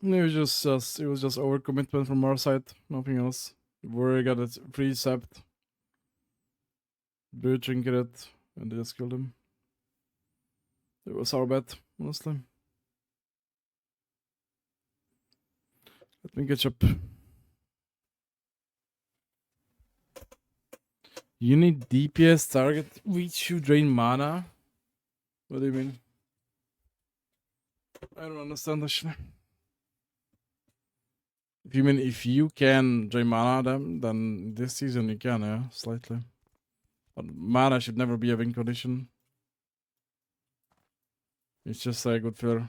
It was just overcommitment from our side, nothing else. We got it free sept. Blue trinket it, and they just killed him. It was our bet, honestly. Let me catch up. You need DPS target which you drain mana? What do you mean? I don't understand actually. If you mean if you can drain mana them, then this season you can, yeah, slightly. But mana should never be a win condition. It's just a good filler.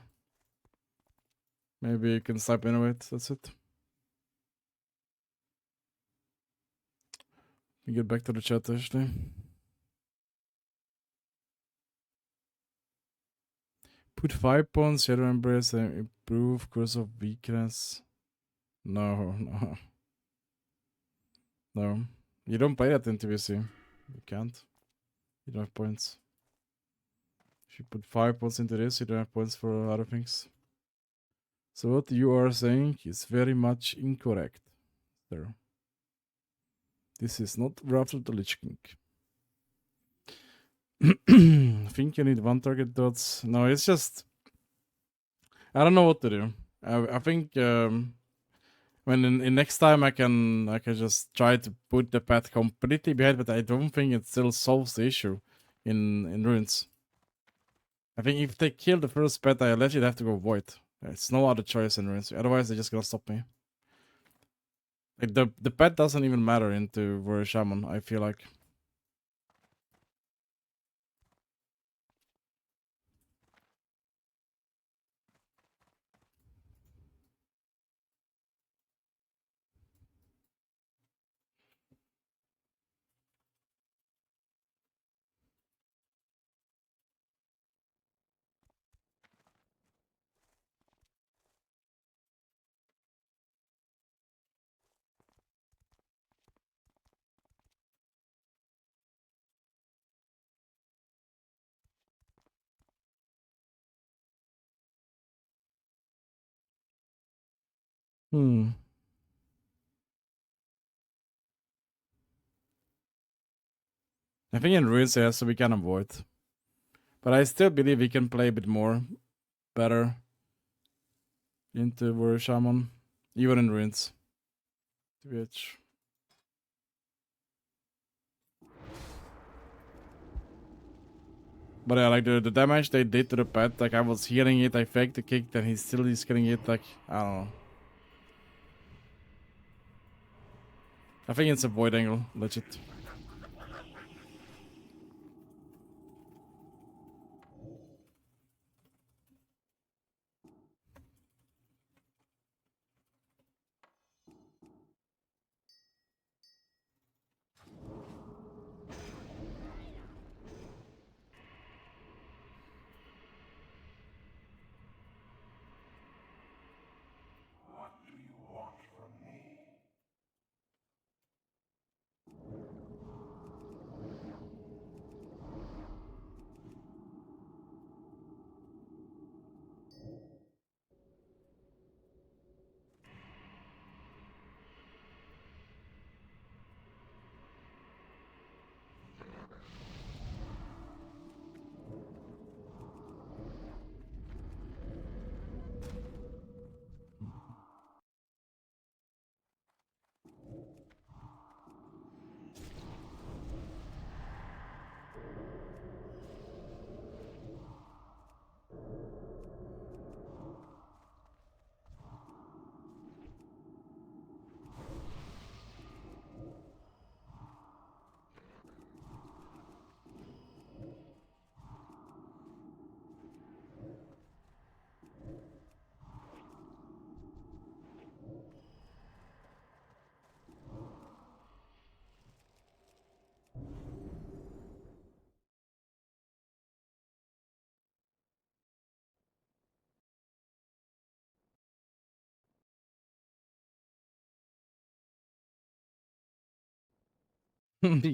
Maybe you can snipe innovate, that's it. We get back to the chat actually. Put 5 points, Shadow Embrace, and improve Curse of Weakness. No. No. You don't play that in TBC. You can't. You don't have points. If you put 5 points into this, you don't have points for other things. So what you are saying is very much incorrect. There. This is not Wrath of the Lich King. I think you need one target dots. No, it's just... I don't know what to do. I think when in next time I can just try to put the pet completely behind, but I don't think it still solves the issue in ruins. I think if they kill the first pet, I legit have to go void. It's no other choice in ruins. Otherwise, they're just gonna stop me. Like the pet doesn't even matter into Warrior Shaman, I feel like. I think in ruins, yeah, so we can avoid. But I still believe we can play a bit more better into Warrior Shaman, even in ruins. TBH. But yeah, like the damage they did to the pet, like I was healing it, I faked the kick, then he still is killing it, like, I don't know. I think it's a void angle, legit.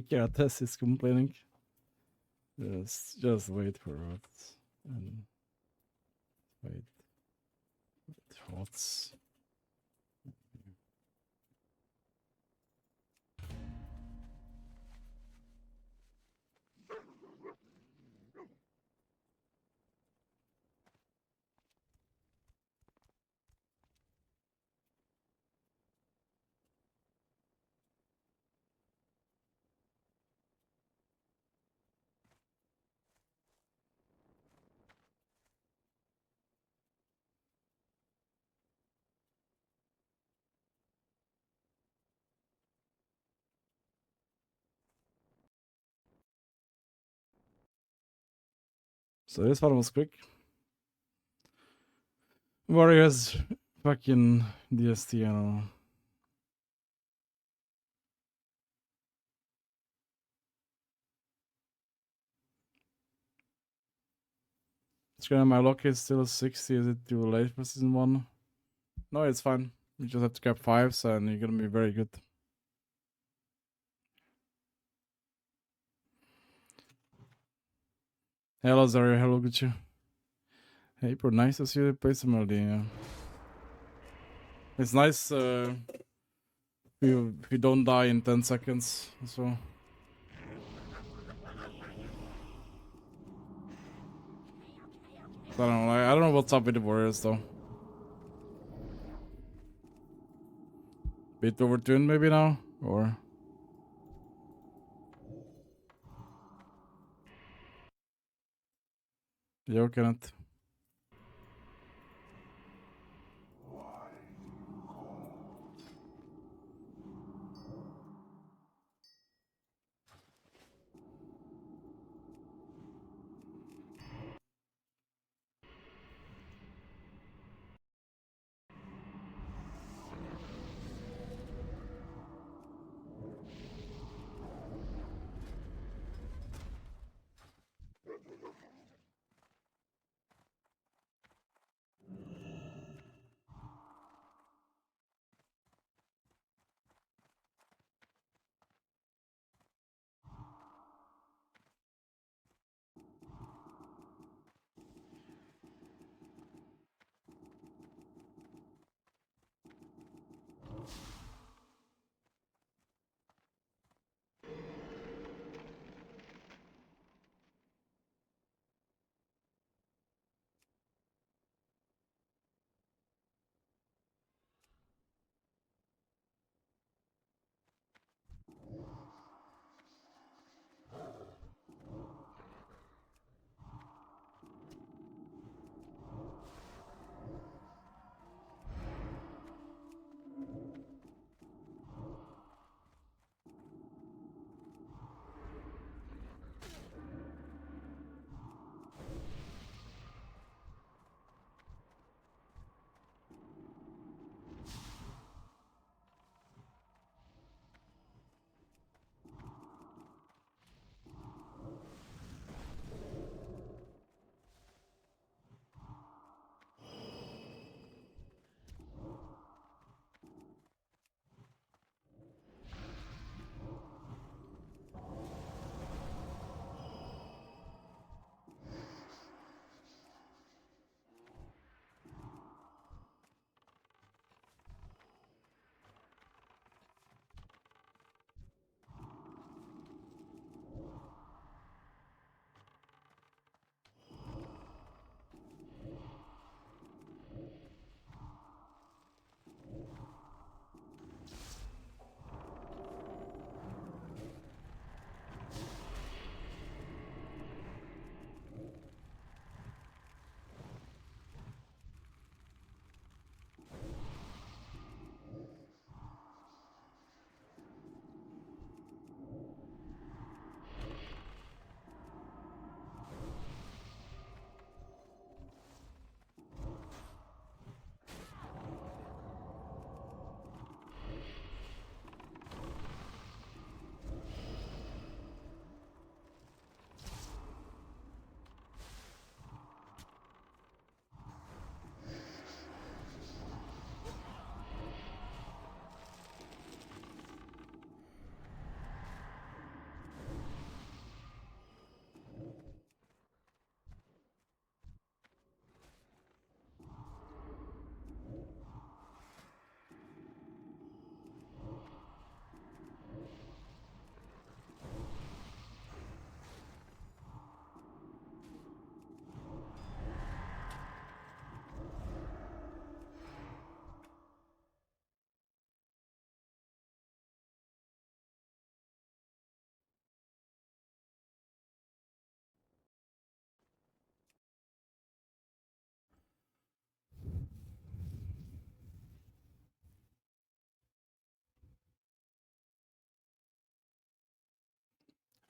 Yeah, Tess is complaining. Just wait for it. And wait. What's... So this one was quick. Warriors fucking DST, I don't know. Scryna, my lock is still 60. Is it too late for season 1? No, it's fine. You just have to cap 5s and you're gonna be very good. Hello Zaria, hello Gucci. Hey bro, nice to see you play some LD, yeah. It's nice if you don't die in 10 seconds, so... I don't know, I don't know what's up with the Warriors though. Bit overtuned maybe now? Or... Yo, Kenneth.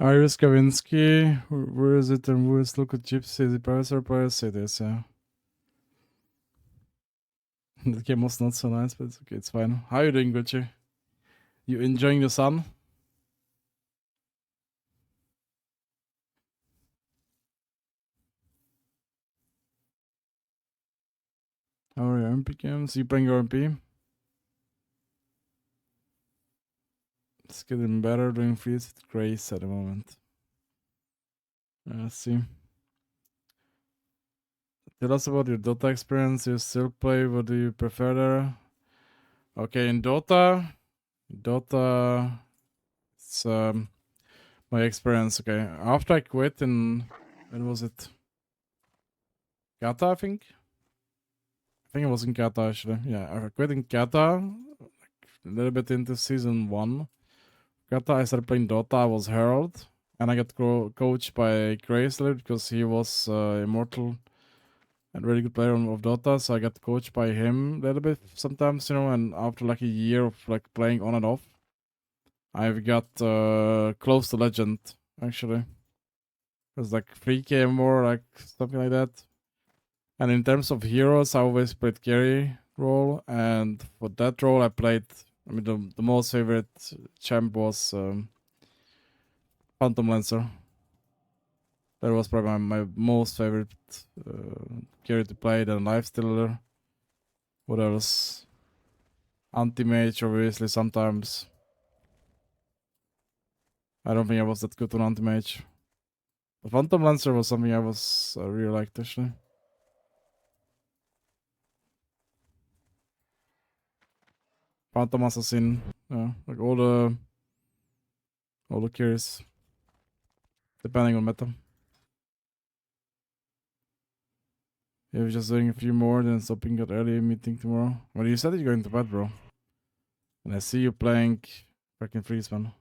Iris Kavinsky, where is it and where is Look at Gypsy, the Paris, it is, yeah. The game was not so nice, but it's okay, it's fine. How are you doing, Gucci? You enjoying the sun? How are your MP games? You playing your MP? It's getting better, doing freeze with Grace at the moment. Let's see. Tell us about your Dota experience. You still play? What do you prefer there? Okay, in Dota, it's my experience. Okay, after I quit in, when was it? Gata, I think. I think it was in Gata actually. Yeah, I quit in Gata, a little bit into season 1. Gata, I started playing Dota. I was Herald, and I got coached by Grace because he was immortal and really good player of Dota. So I got coached by him a little bit sometimes, you know. And after like a year of like playing on and off, I've got close to legend actually. It was like 3k more, like something like that. And in terms of heroes, I always played carry role, and for that role, I played. I mean, the most favorite champ was Phantom Lancer. That was probably my most favorite carry to play. Then Lifestealer. What else? Anti-mage, obviously, sometimes. I don't think I was that good on anti-mage. The Phantom Lancer was something I really liked, actually. Phantom Assassin. Yeah, like all the carries. Depending on meta. Yeah, we're just doing a few more, then stopping at early meeting tomorrow. Well, you said you're going to bed, bro. And I see you playing freaking freeze, man.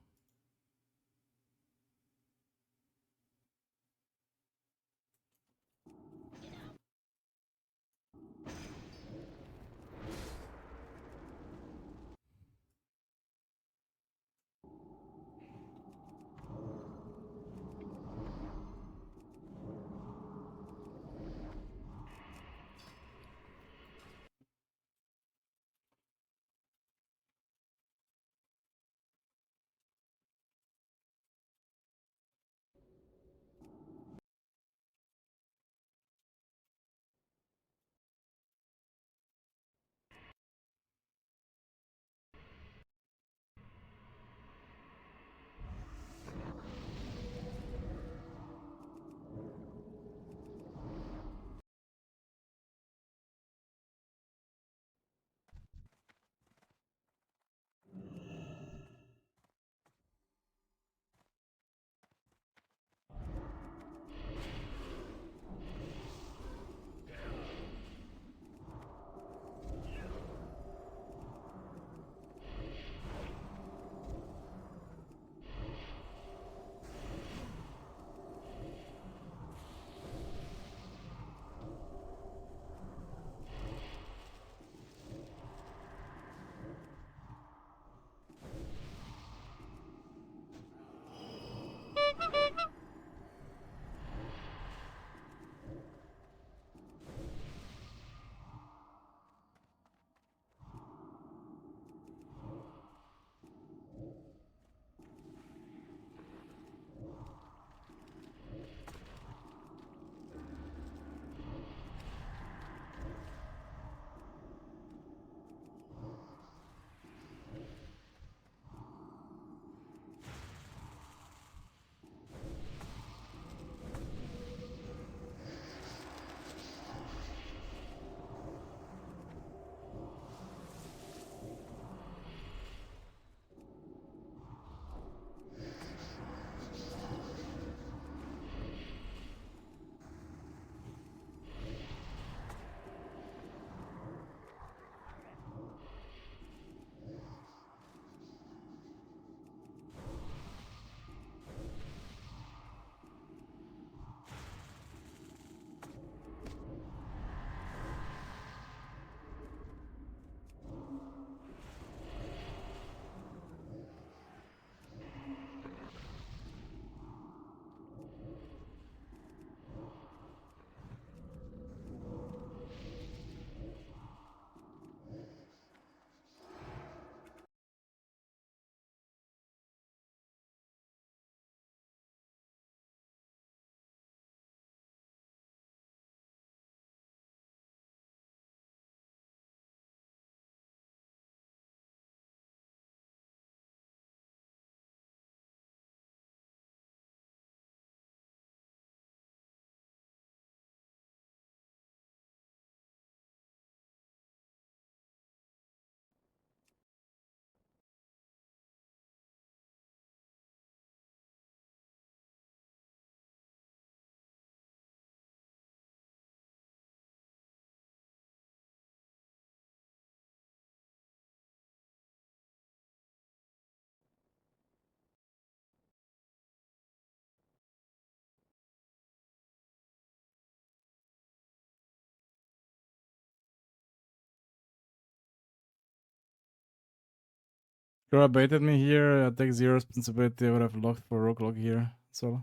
Cora baited me here. I take zero responsibility. I would have locked for Warlock here. So,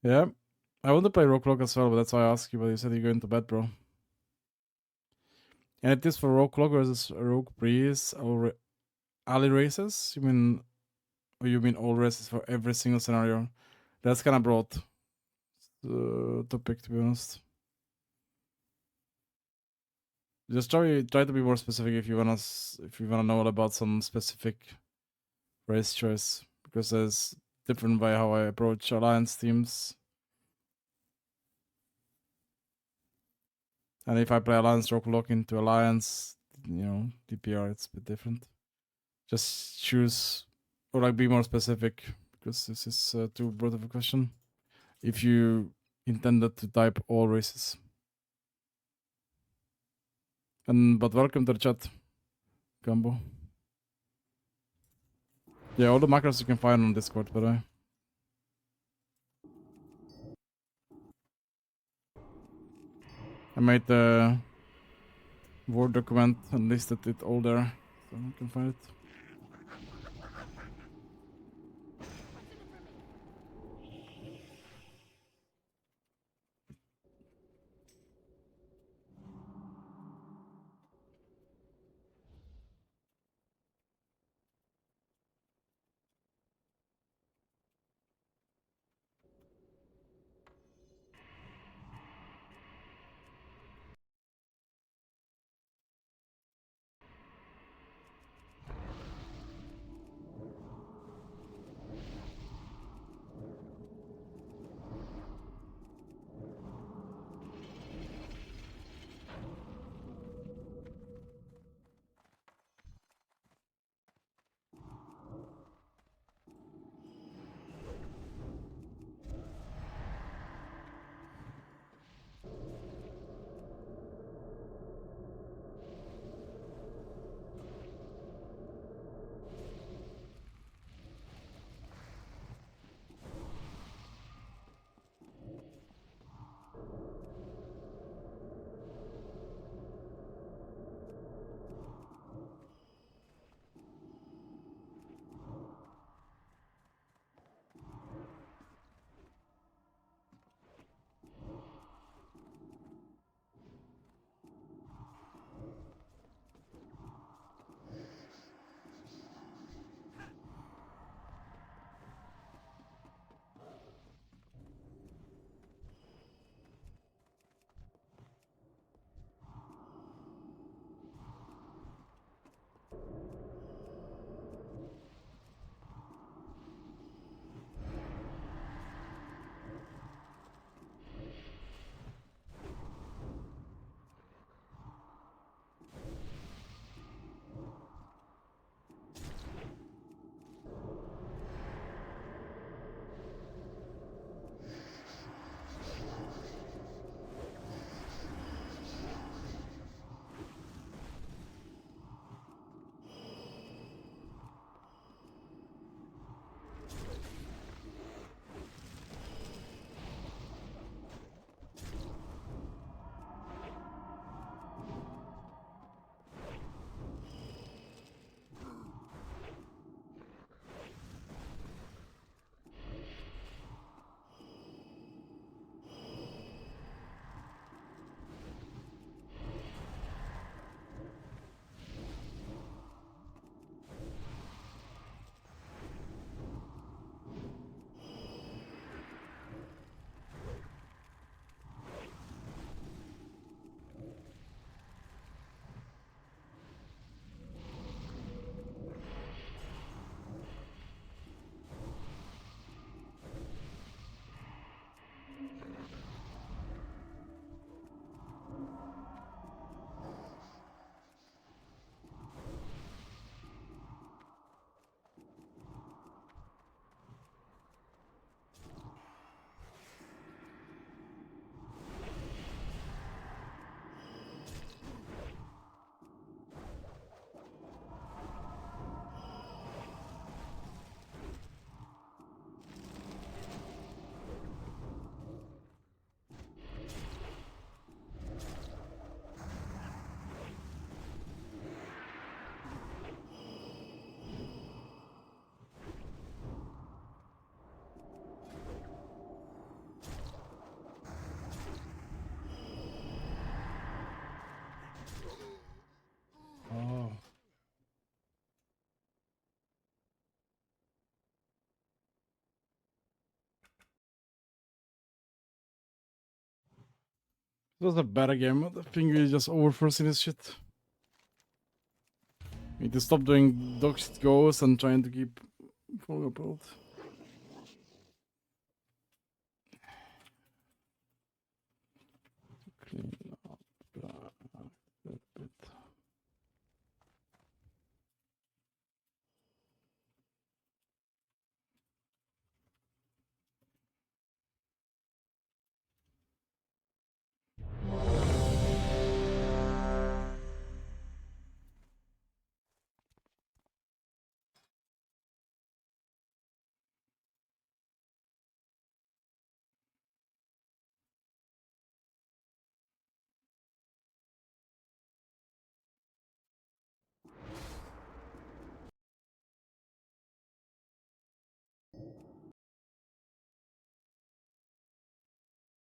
yeah. I want to play Warlock as well, but that's why I asked you. But you said you're going to bed, bro. And it is for Warlock versus Rogue Priest or Ali races? Or you mean all races for every single scenario? That's kind of broad topic, to be honest. Just try to be more specific if you wanna know about some specific race choice, because there's different way how I approach alliance teams. And if I play alliance Rogue into alliance, DPR, it's a bit different. Just choose or like be more specific, because this is too broad of a question. If you intended to type all races. But welcome to the chat, Gumbo. Yeah, all the macros you can find on Discord, by the way. I made the Word document and listed it all there, so you can find it. It was a better game, but I think we just overforcing this shit. We need to stop doing dog shit goes and trying to keep falling apart. Clean up that bit.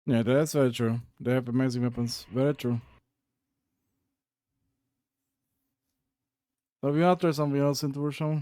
Yeah, that's very true. They have amazing weapons. Very true. So we have to try something else into our show.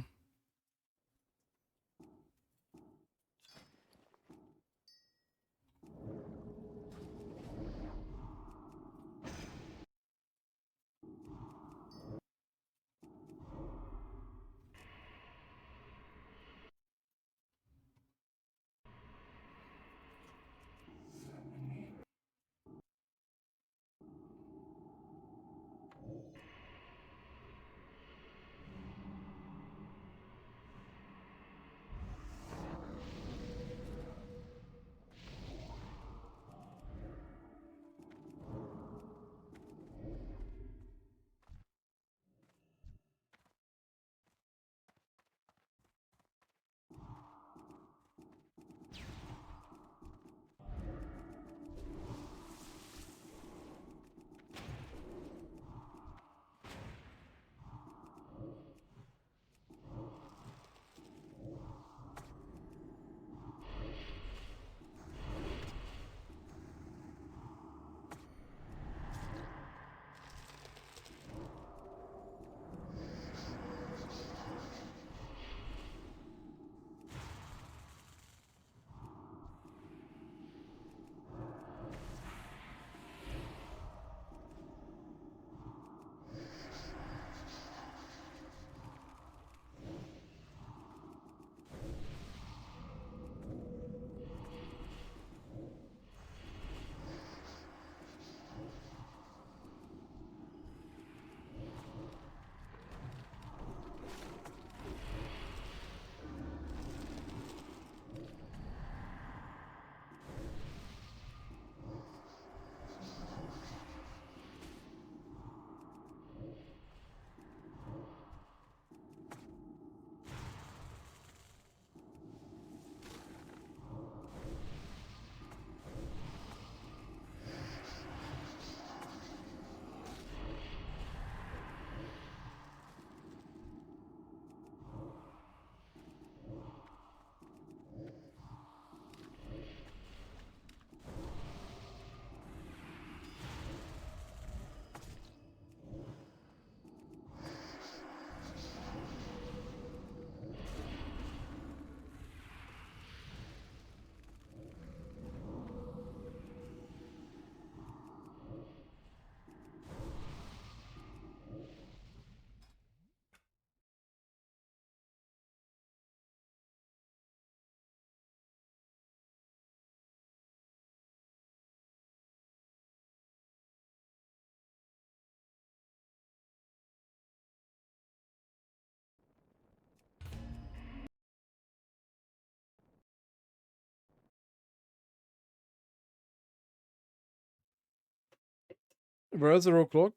Where's the row clock?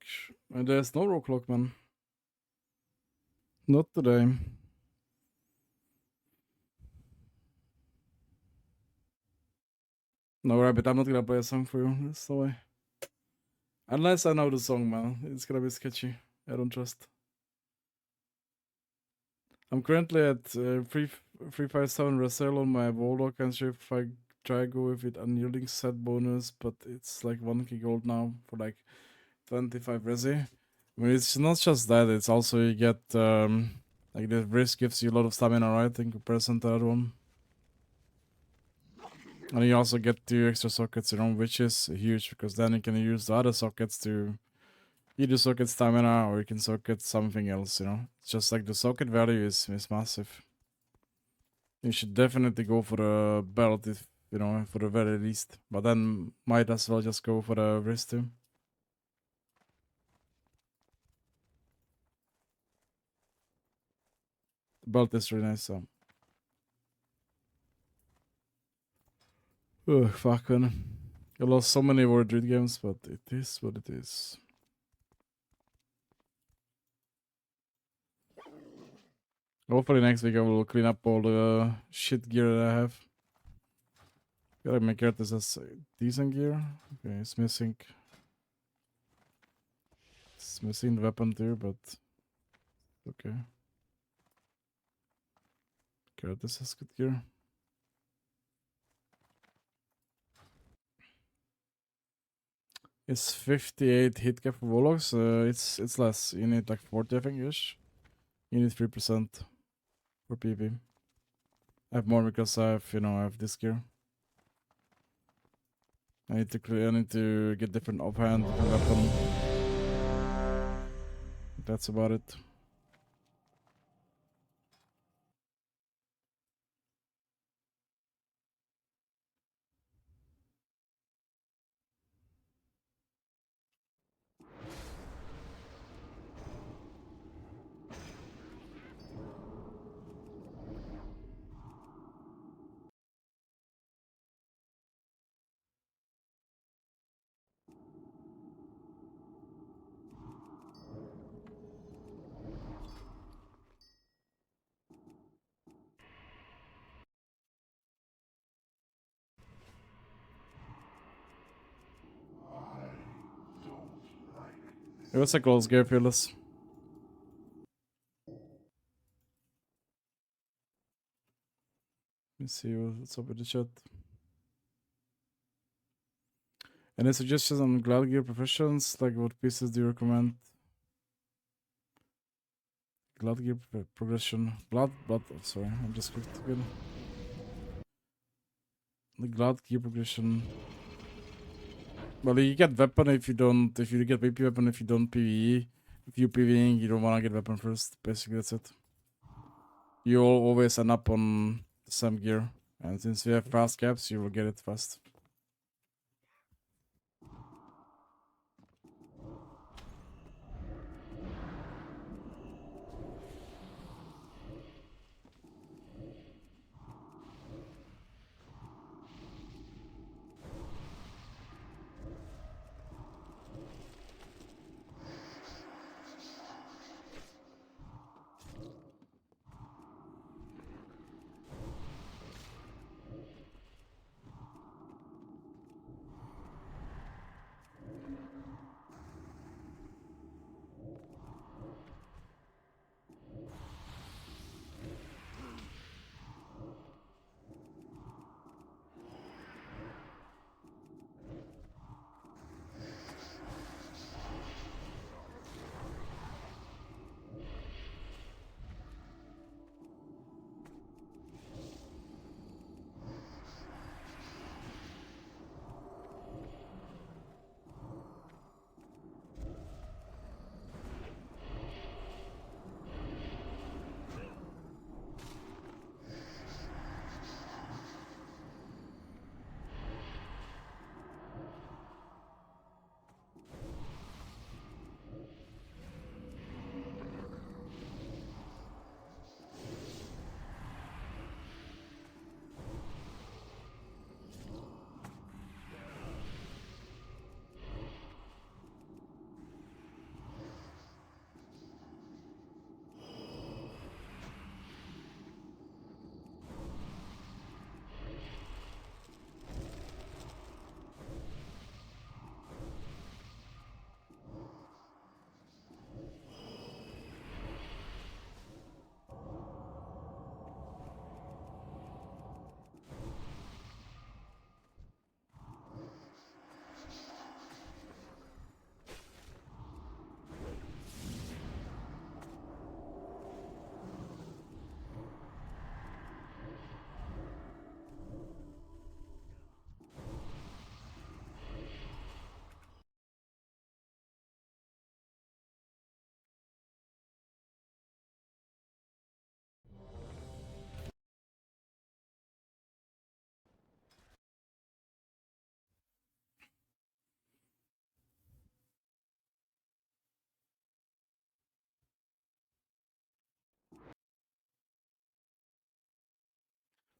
There's no row clock, man. Not today. No, Rabbit, I'm not gonna play a song for you. That's the way. Unless I know the song, man. It's gonna be sketchy. I don't trust. I'm currently at 357 resale on my Warlock and see if I try go with it unyielding set bonus, but it's like 1k gold now for like 25 resi. I mean, it's not just that, it's also you get like the risk gives you a lot of stamina, right, in comparison to the other one. And you also get 2 extra sockets, you know, which is huge because then you can use the other sockets to either socket stamina or you can socket something else, you know. It's just like the socket value is massive. You should definitely go for a belt if, you know, for the very least. But then might as well just go for the wrist too. The belt is really nice, so. Oh, fuck, man. I lost so many World Druid games, but it is what it is. Hopefully next week I will clean up all the shit gear that I have. Gotta make it this as decent gear. Okay, it's missing. It's missing the weapon too, but okay. Curtis has good gear. It's 58 hit cap for Warlocks. It's less. You need like 40, I think, ish. You need 3% for PvP. I have more because I have this gear. I need to get different offhand, different weapon. That's about it. It was a close game, fearless. Let me see what's up with the chat. Any suggestions on Glad Gear professions? Like what pieces do you recommend? Glad Gear progression. Blood. Oh, sorry, I'm just clicked again. The Glad Gear progression. Well, you get weapon if you don't. If you get VP weapon if you don't PvE. If you PvEing, you don't wanna get weapon first. Basically, that's it. You will always end up on the same gear, and since we have fast caps, you will get it fast.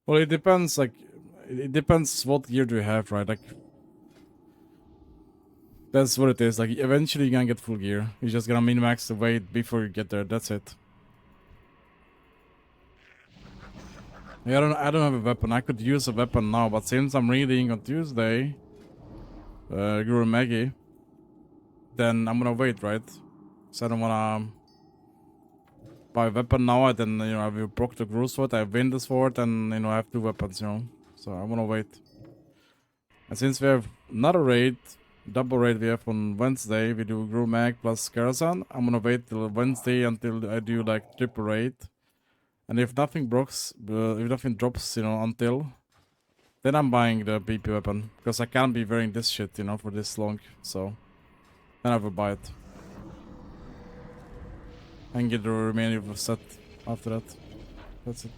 Well, it depends. Like, it depends what gear do you have, right? Like, that's what it is. Like, eventually you're gonna get full gear. You're just gonna min-max the weight before you get there. That's it. Yeah, I don't have a weapon. I could use a weapon now, but since I'm reading on Tuesday, Guru Maggie, then I'm gonna wait, right? So I don't wanna buy a weapon now. And then I will proc the Guru sword. I win the sword, and I have two weapons. So I wanna wait. And since we have another raid, double raid we have on Wednesday, we do Guru Mag plus Karazhan. I'm gonna wait till Wednesday until I do like triple raid. And if nothing drops, until then I'm buying the BP weapon because I can't be wearing this shit, for this long. So then I will buy it and get the remaining of the set after that. That's it.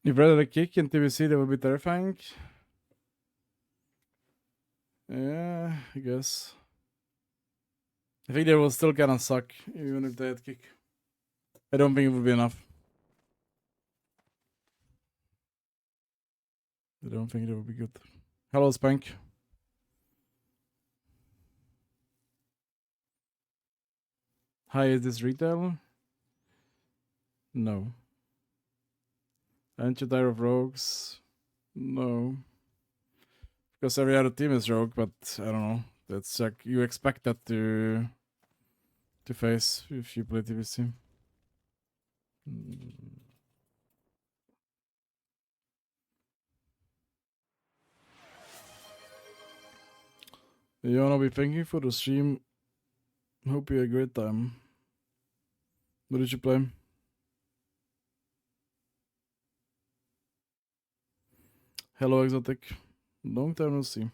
If rather a kick in TBC, that would be terrifying. Yeah, I guess. I think they will still kinda suck, even if they had kick. I don't think it would be enough. I don't think that would be good. Hello, Spank. Hi, is this retail? No. Aren't you tired of rogues? No. Because every other team is rogue, but I don't know. That's like you expect that to face if you play TBC. You wanna be thanking for the stream. Hope you had a great time. What did you play? Hello, Exotic. Long time no see.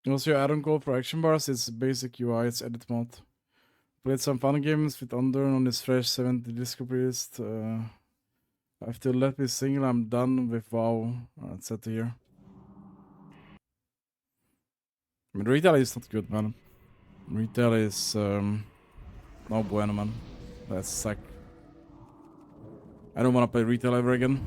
What's your add-on call for action bars? It's basic UI, it's edit mode. Played some fun games with Under on this fresh 70 disco priest. After Let Me Single, I'm done with WoW. It's set here. I mean, retail is not good, man. Retail is no bueno, man. That's like I don't want to play retail ever again.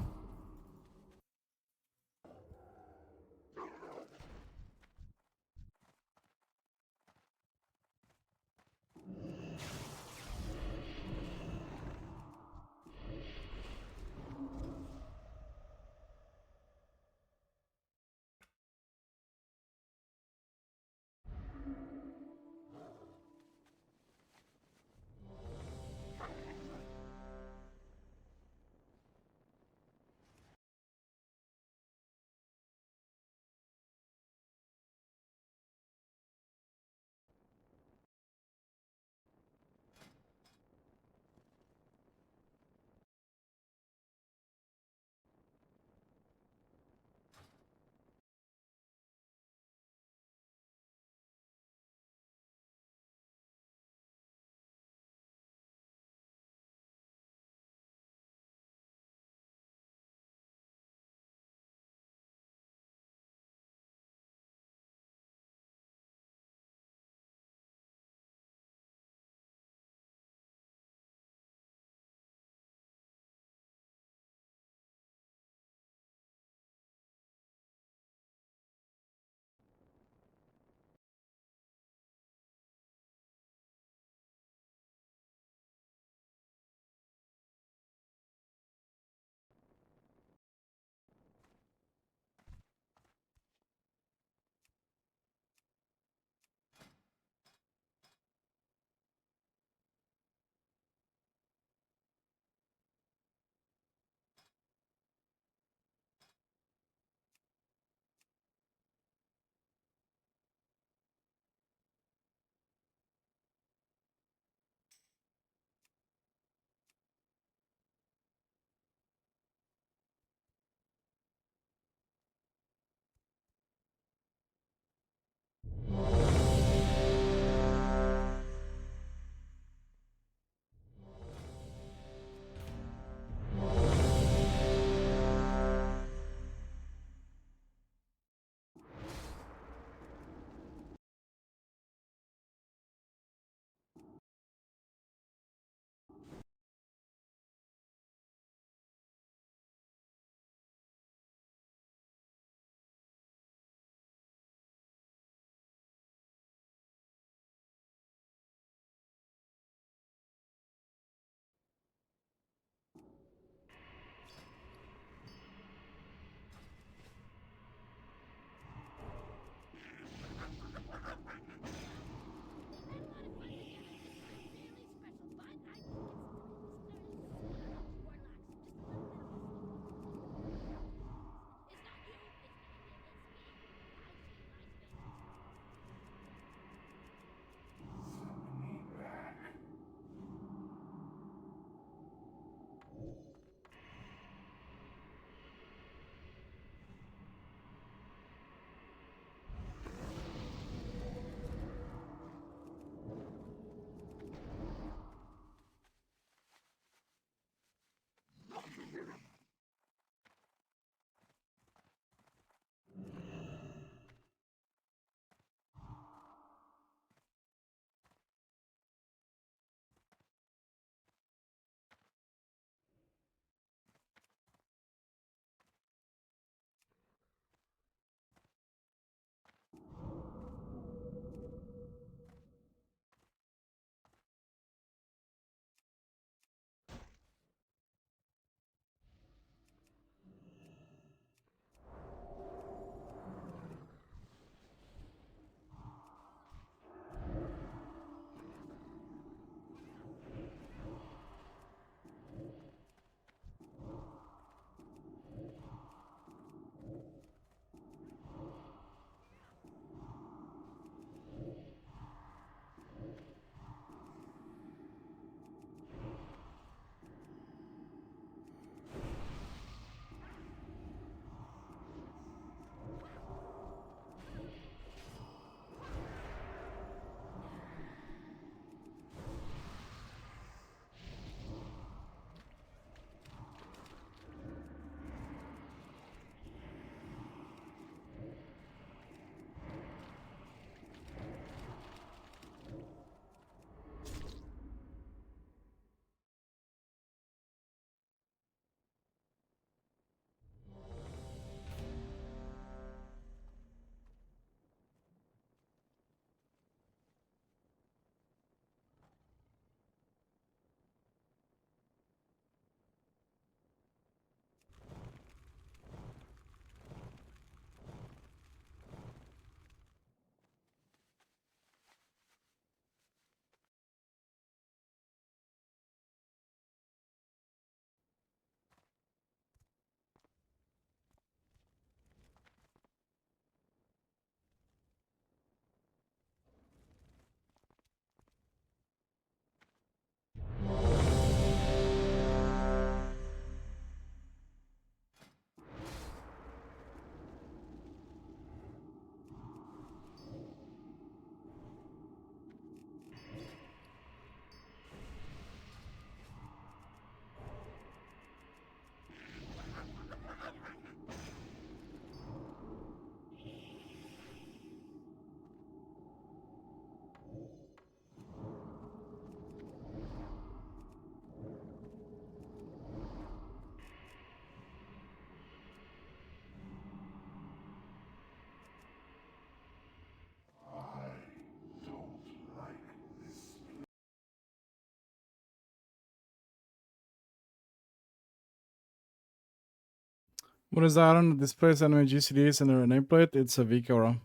What is that on the displays anime GCDs and their nameplate? It's a Vikara.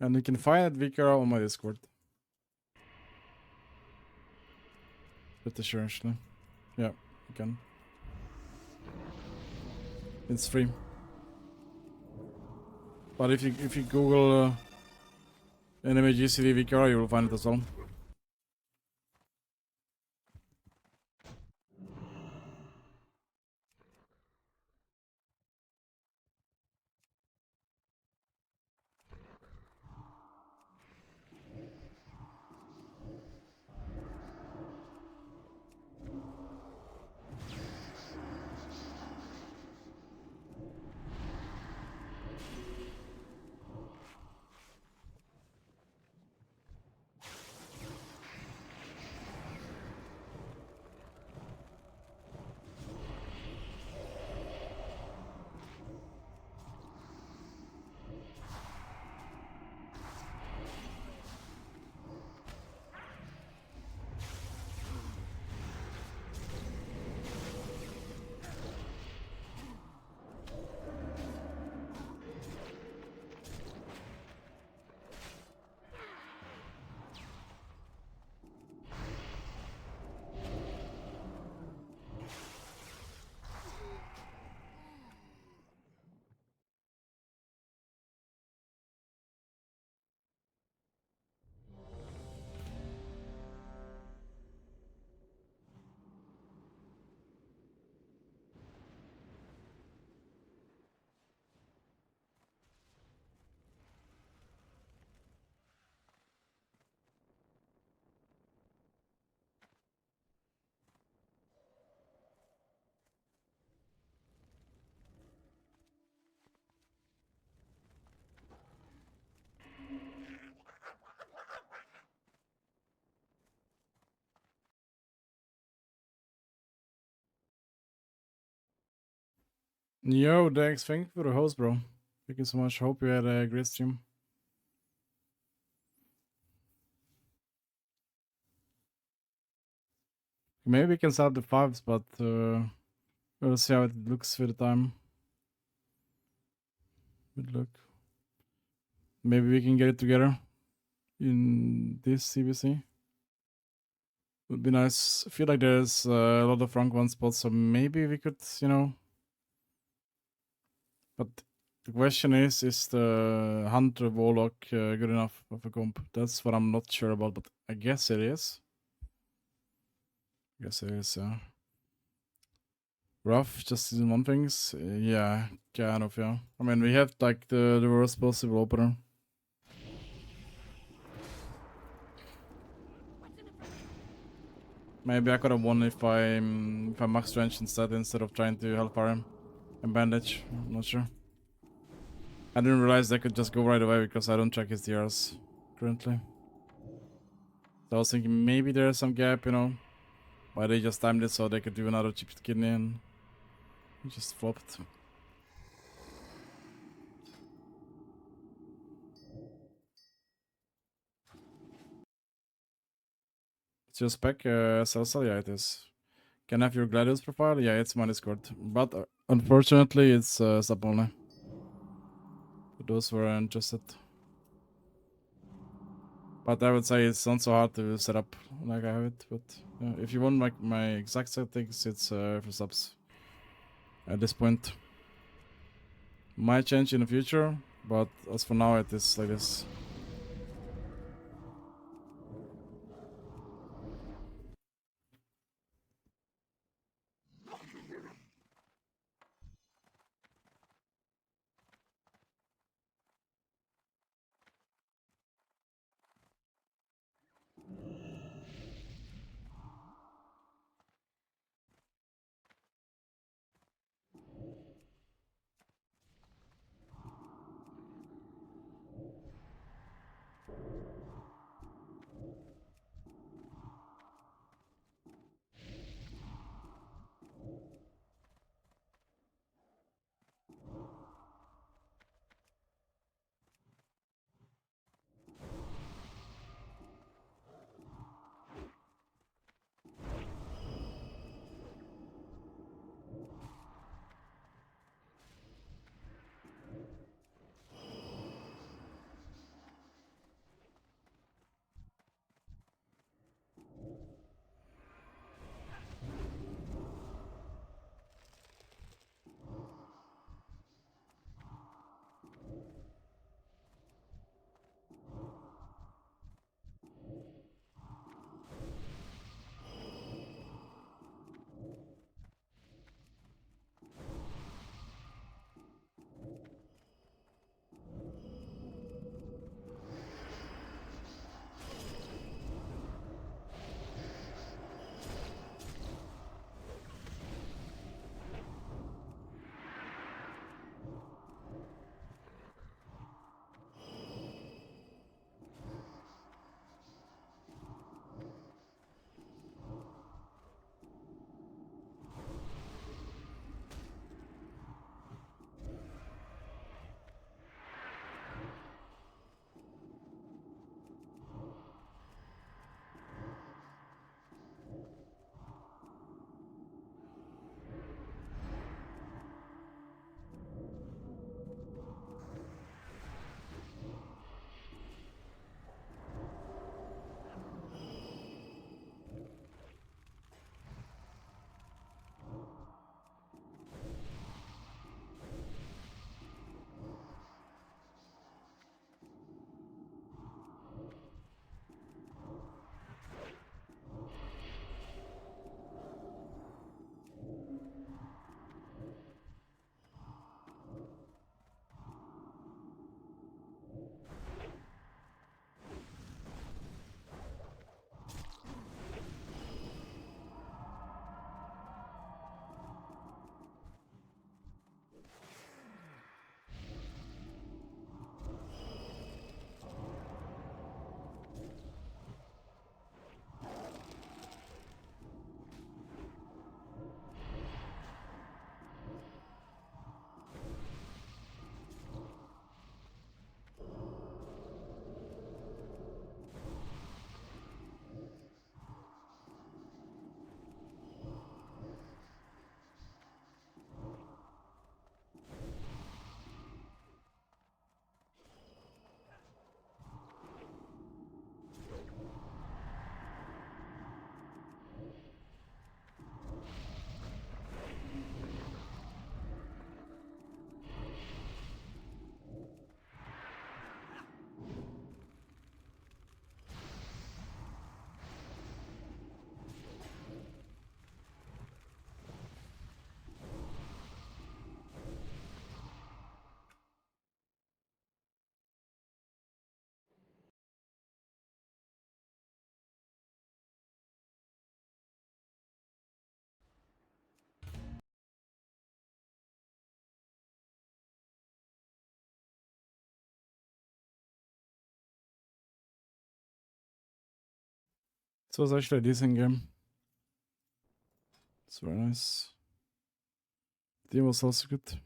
And you can find that Vikara on my Discord. Pretty sure actually. Yeah, you can. It's free. But if you Google anime GCD Vikara, you will find it as well. Yo, Dex, thank you for the host, bro. Thank you so much. Hope you had a great stream. Maybe we can start the fives, but we'll see how it looks for the time. Good luck. Maybe we can get it together in this TBC. Would be nice. I feel like there's a lot of rank 1 spots, so maybe we could, you know. But the question is the Hunter Warlock good enough of a comp? That's what I'm not sure about, but I guess it is. I guess it is, rough, just in one things. Yeah, kind of, yeah. I mean, we have like the worst possible opener. Maybe I could have won if I max range instead of trying to Hellfire him and bandage. I'm not sure. I didn't realize I could just go right away because I don't check his DRs currently. So I was thinking maybe there's some gap, you know, why they just timed it so they could do another chip kidney and it just flopped. It's your spec, Salsa? Yeah, it is. Can I have your Gladius profile? Yeah, it's my Discord. But unfortunately, it's sub only. For those who are interested. But I would say it's not so hard to set up like I have it. But if you want my exact settings, it's for subs. At this point. Might change in the future, but as for now, it is like this. This was actually a decent game. It's very nice. Team was also good.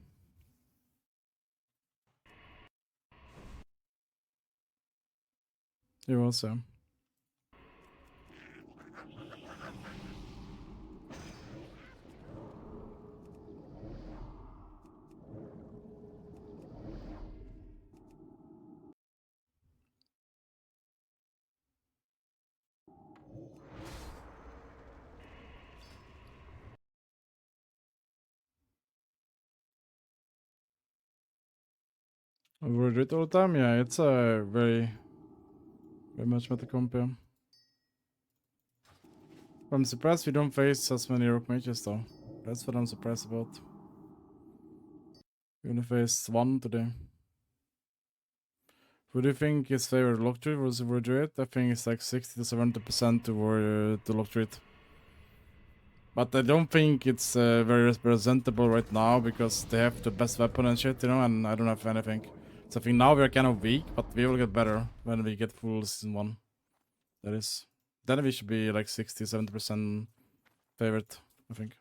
He was, yeah. Overdo it all the time? Yeah, it's a very much meta comp, yeah. I'm surprised we don't face as many rock mages though. That's what I'm surprised about. We only faced one today. Who do you think is favorite Locktree versus Druid? I think it's like 60 to 70% toward the Locktree. But I don't think it's very representable right now because they have the best weapon and shit, you know, and I don't have anything. So I think now we're kind of weak, but we will get better when we get full season 1. That is. Then we should be like 60, 70% favorite, I think.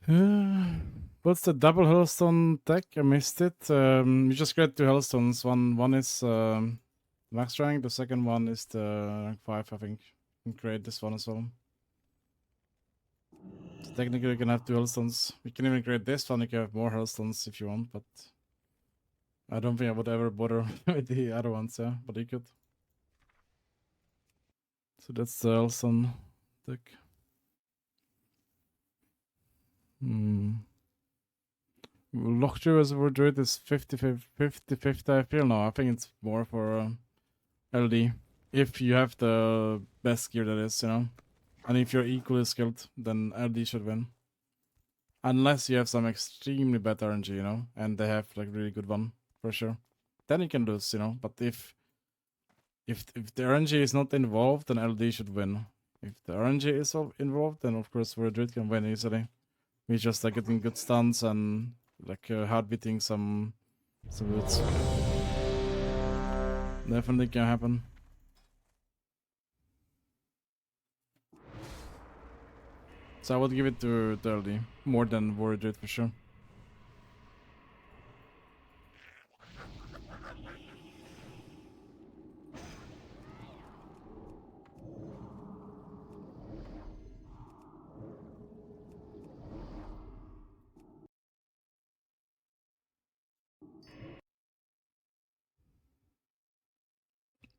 What's the double Hellstone deck? I missed it. You just get 2 Hellstones. One is max rank, the second one is the rank 5, I think. You can create this one as well. So technically you can have 2 Hellstones. You can even create this one, you can have more Hellstones if you want, but I don't think I would ever bother with the other ones, yeah, but you could. So that's the Hellstone deck. Lockjaw as a word druid is 50-50, I feel now. I think it's more for LD. If you have the best gear, that is, you know. And if you're equally skilled, then LD should win. Unless you have some extremely bad RNG, you know, and they have like really good one, for sure. Then you can lose, you know. But if the RNG is not involved, then LD should win. If the RNG is involved, then of course Word Druid can win easily. We just like getting good stuns and like hard beating some roots. Definitely can happen. So I would give it to LD more than Warrior Druid for sure.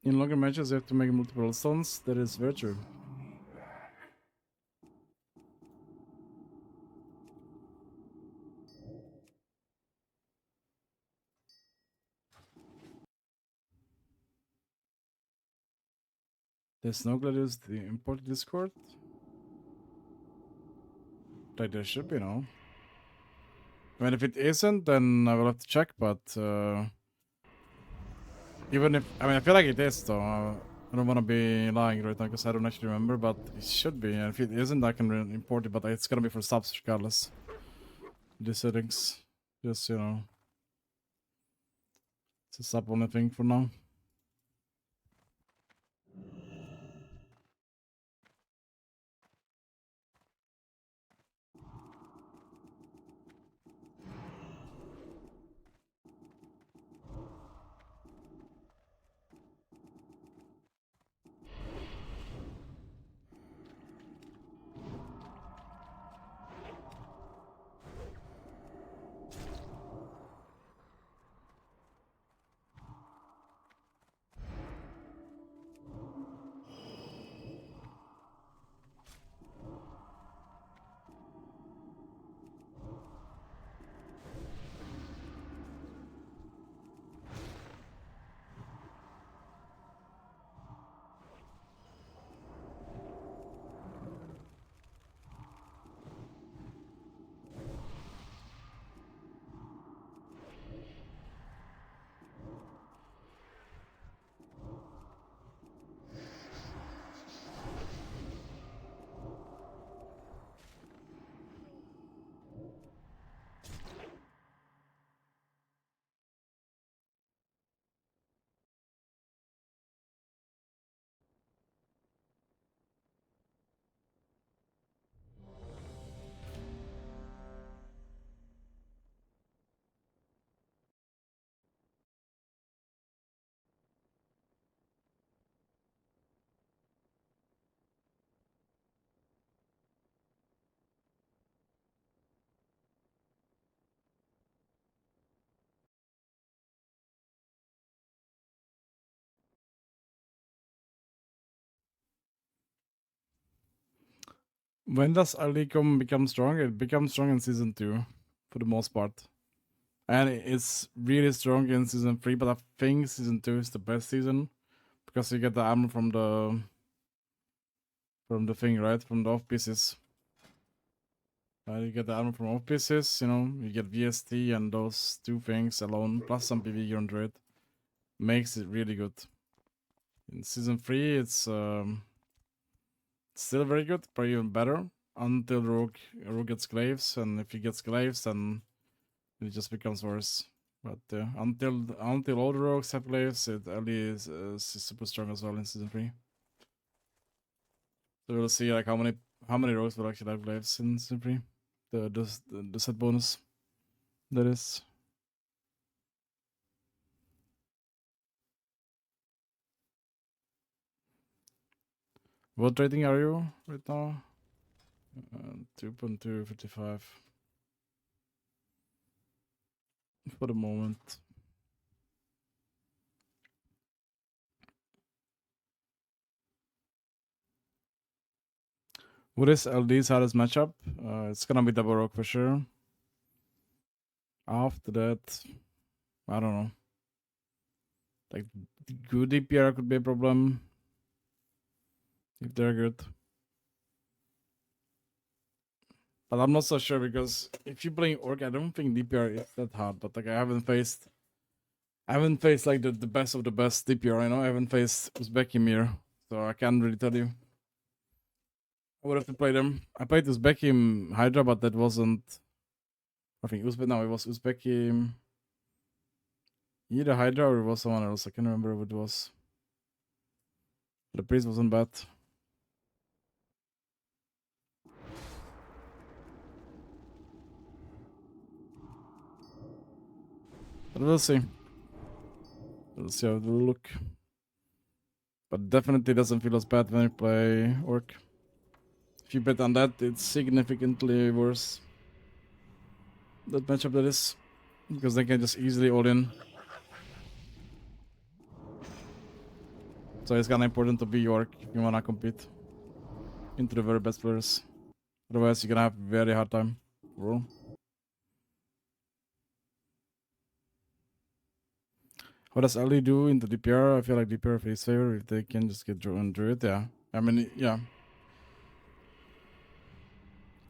In longer matches, you have to make multiple stones. That is very true. There's no gladius, the imported Discord. Like there should be, no. I mean, if it isn't, then I will have to check, but even if, I mean, I feel like it is, though. I don't want to be lying right now because I don't actually remember, but it should be. And if it isn't, I can import it, but it's gonna be for subs regardless. The settings, just, you know, it's a sub only thing for now. When does Alicum become strong? It becomes strong in season 2, for the most part. And it's really strong in season 3, but I think season 2 is the best season. Because you get the armor from the thing, right? From the off pieces. You get the armor from off pieces, you know, you get VST and those 2 things alone, plus some PV gear on Druid. Makes it really good. In season 3, it's still very good, but even better until Rogue gets glaives, and if he gets glaives, then it just becomes worse. But until all the rogues have glaives, it only is super strong as well in season 3. So we'll see like how many rogues will actually have glaives in season 3. the set bonus. That is. What rating are you right now? 2.255 for the moment. What is LD's hardest matchup? It's gonna be double rock for sure. After that, I don't know. Like good DPR could be a problem if they're good. But I'm not so sure because if you're playing Orc, I don't think DPR is that hard. But like I haven't faced like the best of the best DPR. I haven't faced Uzbekimir, so I can't really tell you. I would have to play them. I played Uzbekim Hydra, but that wasn't. I think Uzbek. No, it was Uzbekim. Either Hydra or it was someone else. I can't remember what it was. The priest wasn't bad. But we'll see. We'll see how it will look. But definitely doesn't feel as bad when you play Orc. If you bet on that, it's significantly worse. That matchup that is. Because they can just easily all in. So it's kinda important to be Orc if you wanna compete into the very best players. Otherwise you're gonna have a very hard time. Bro. What does Ali do into DPR? I feel like DPR face favor if they can just get drawn Druid, yeah. I mean, yeah.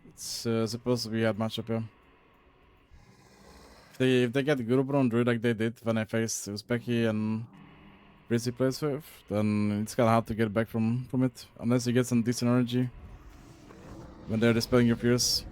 It's supposed to be a hard matchup, yeah. If they get Guru on Druid like they did when I faced Uzbeki and Breezy plays with, then it's kinda hard to get back from it. Unless you get some decent energy when they're dispelling your fears.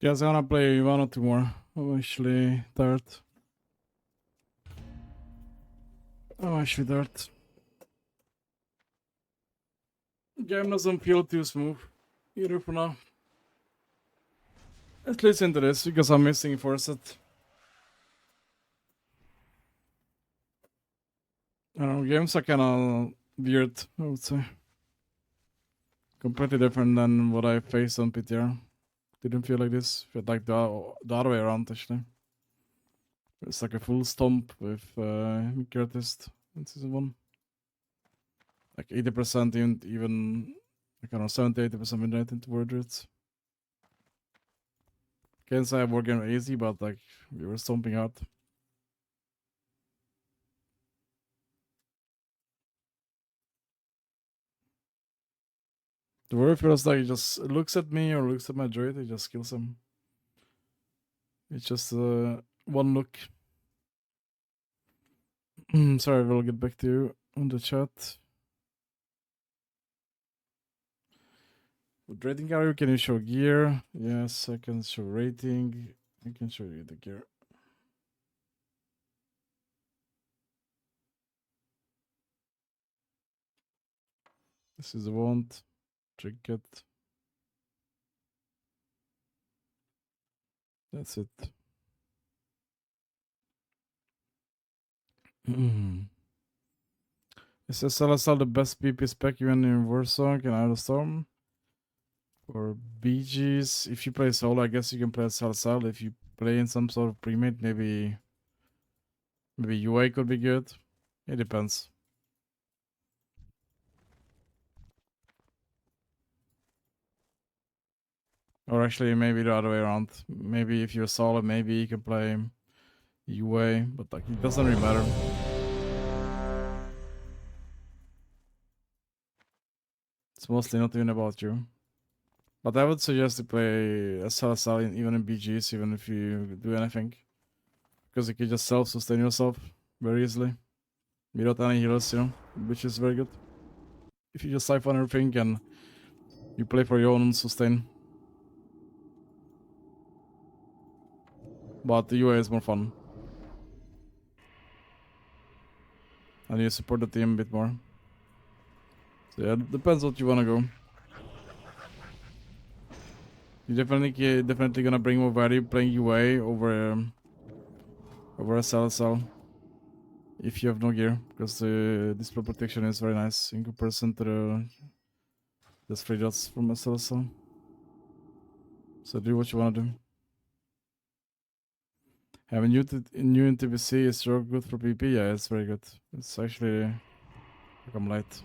Yes, I'm gonna play one or two more. I'm actually tired. Game doesn't feel too smooth either for now. At least into this, because I'm missing Forset. I don't know, games are kinda weird, I would say. Completely different than what I faced on PTR. Didn't feel like this. Felt like the other way around, actually. It's like a full stomp with Mickey Artist in season 1. Like 80%, even like I don't know, 70-80% win rate into word rates. Can't say war game easy, but like we were stomping out. The word feels like he just looks at me or looks at my droid, he just kills him. It's just one look. Sorry, we'll get back to you on the chat. With rating gallery, can you show gear? Yes, I can show rating. I can show you the gear. This is the wand, trinket. That's it. Is SLSL the best PP spec even in Warzone? Can I have a storm? Or BGs? If you play solo, I guess you can play SLSL. If you play in some sort of premade, maybe UA could be good. It depends. Or actually, maybe the other way around. Maybe if you're solo, maybe you can play UA, but like it doesn't really matter. It's mostly not even about you. But I would suggest to play SLSL even in BGs, even if you do anything. Because you can just self-sustain yourself very easily. Without any healers, you know, which is very good. If you just siphon everything and you play for your own sustain. But the UA is more fun. And you support the team a bit more. So yeah, it depends what you wanna go. You definitely gonna bring more value playing UA over SLSL. If you have no gear, because the display protection is very nice in comparison to the 3 dots from SLSL. So do what you wanna do. Having new in TBC is so good for PP. Yeah, it's very good. It's actually become light.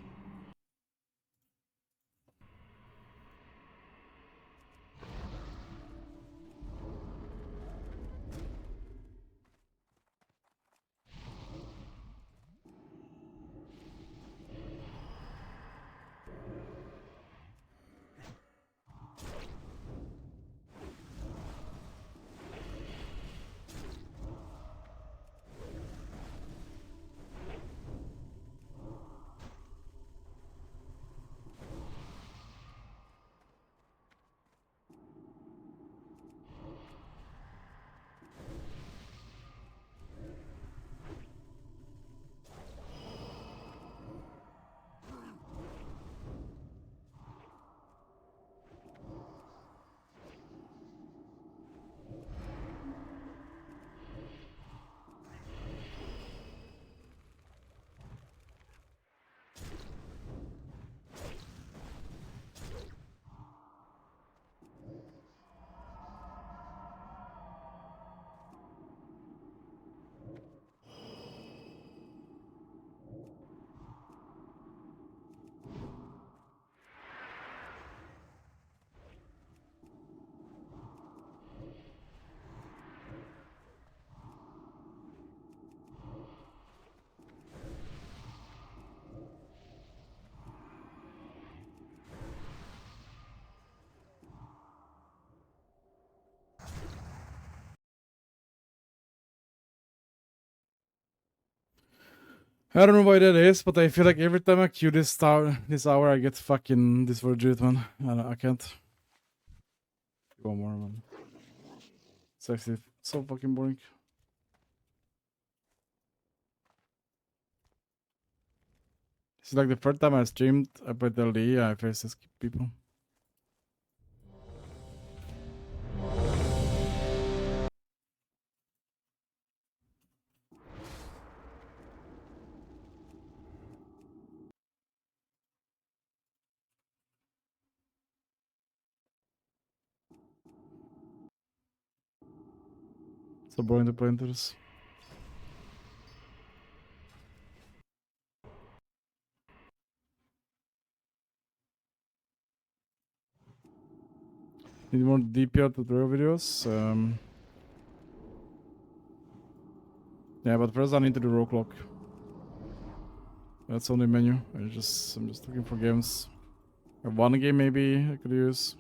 I don't know why that is, but I feel like every time I queue this hour, I get fucking this for Druid, man. I can't. One more, man. It's actually so fucking boring. It's like the third time I streamed, I played LD, I faced these people. So boring to play into this. Need more DPR tutorial videos. Yeah, but first I need to do row clock. That's on the menu. I'm just looking for games. One game maybe I could use.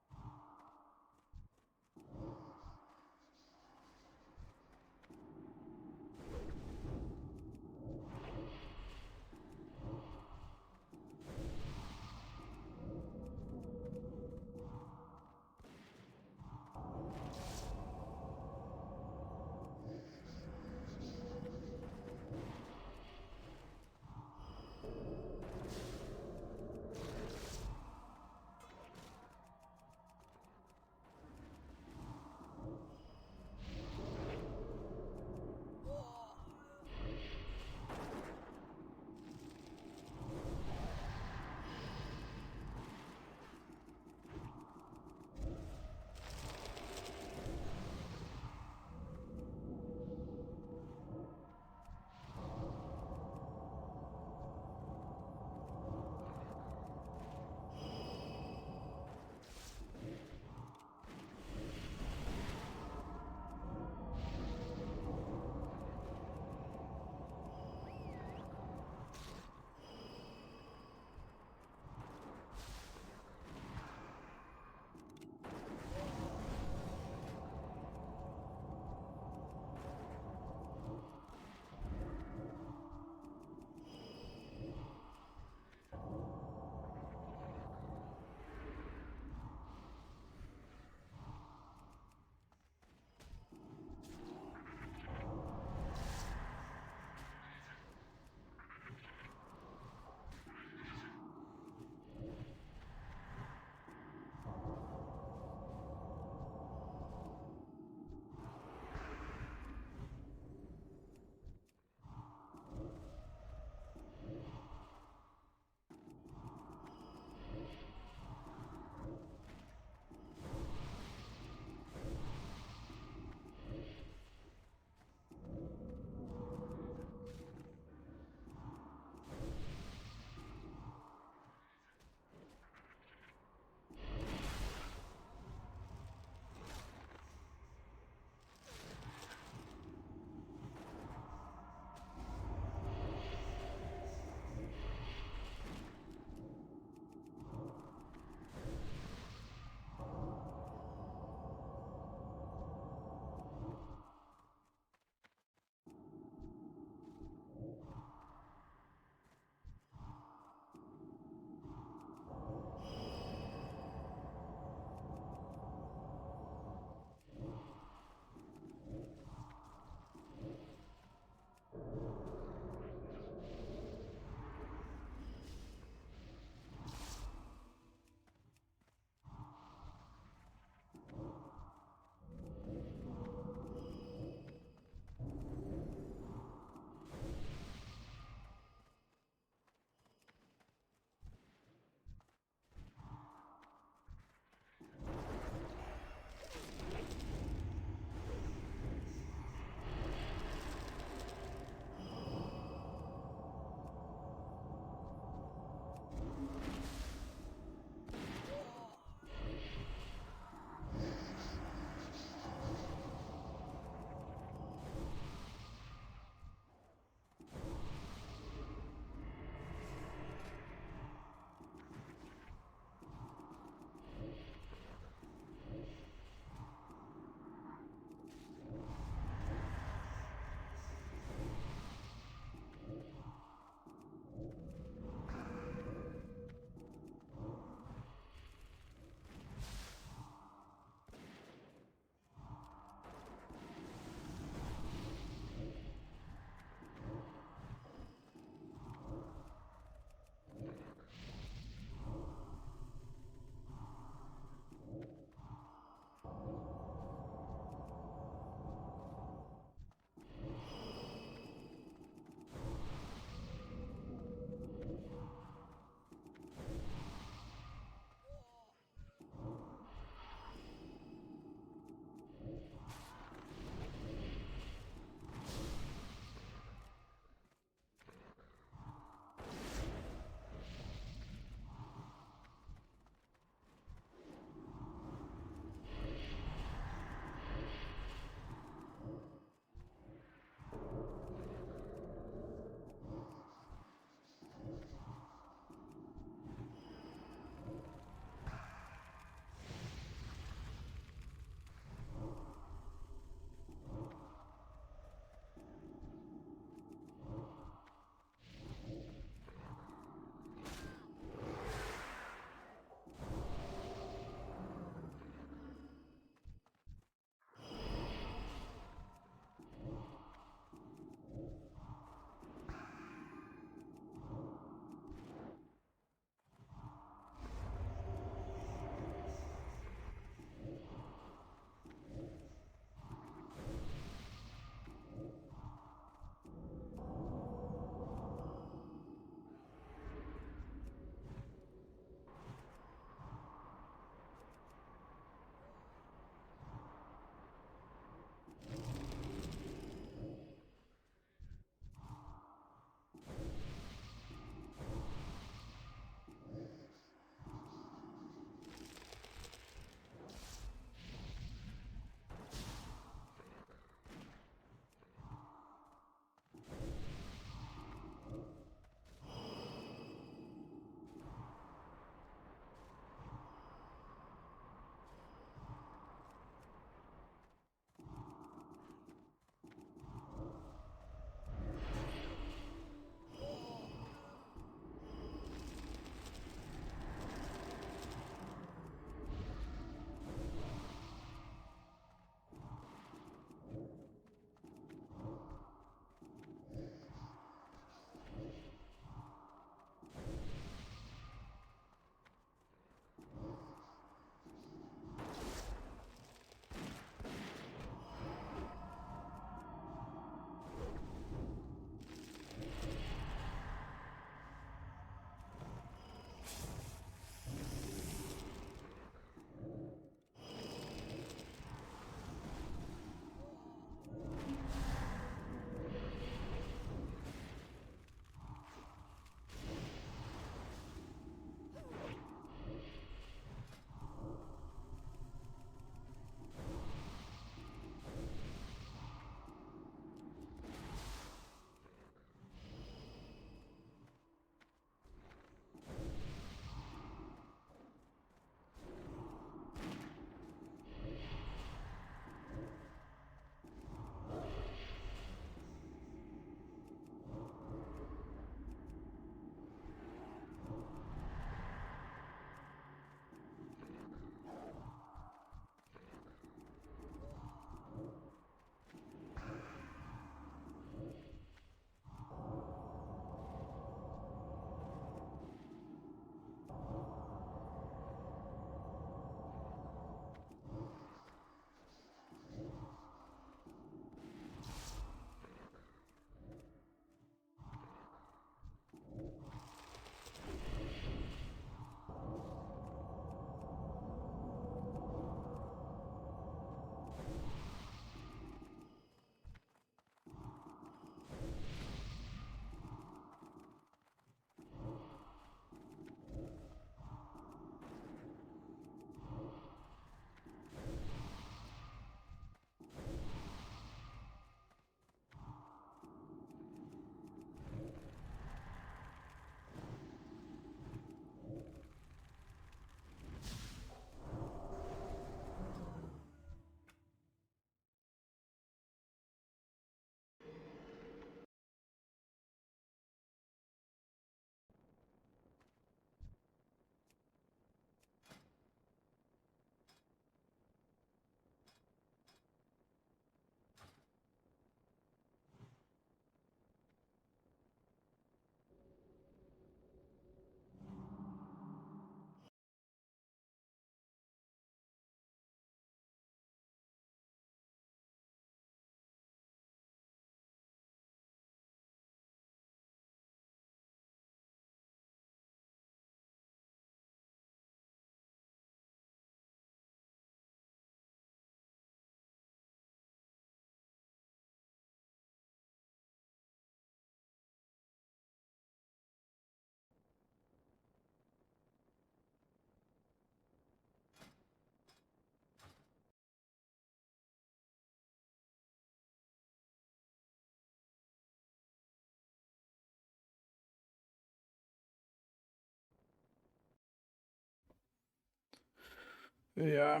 Yeah.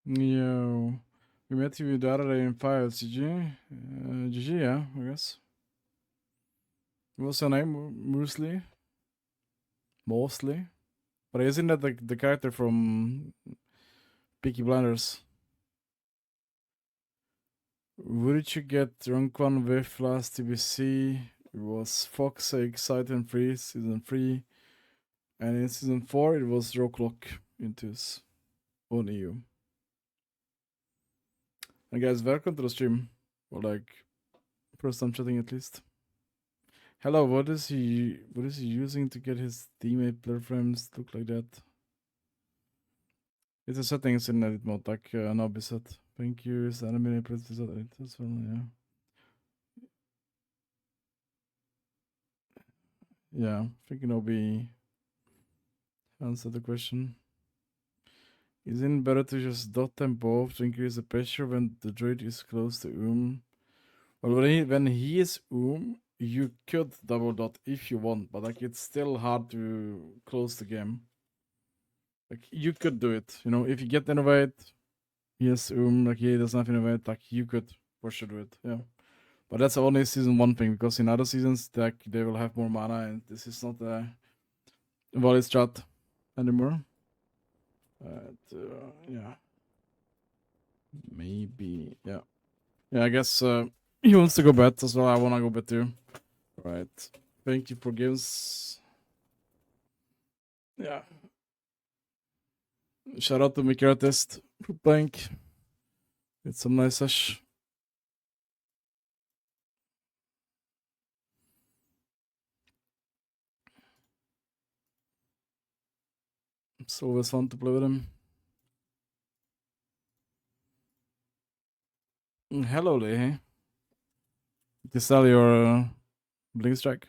Yo. We met you the other day in files, GG. GG, yeah, I guess. What's your name? Mostly? Mostly? But isn't that the character from Peaky Blinders? Who did you get drunk one with last TBC? It was Fox, Exciting 3, Season 3. And in Season 4, it was Warlock into his own EU. And guys, welcome to the stream. Or like, first time chatting at least. Hello, what is he using to get his teammate player frames to look like that? It's a settings in edit mode, like Nabi said. Thank you, is animated press as well, yeah. Yeah, I think Nabi answered the question. Isn't it better to just dot them both to increase the pressure when the droid is close to Well, when he is you could double dot if you want, but like it's still hard to close the game. Like you could do it, you know, if you get innovate, yes, like he doesn't have innovate, like you could for sure do it, yeah. But that's only season 1 thing, because in other seasons, like they will have more mana, and this is not a valid strat anymore. Yeah, maybe, yeah. Yeah, I guess he wants to go bed as well. I wanna go bed too. Right. Thank you for games. Yeah. Shout out to Mickey Artist for playing. It's some nice sesh. It's always fun to play with him. Hello, Lee. You sell your Blink Strike.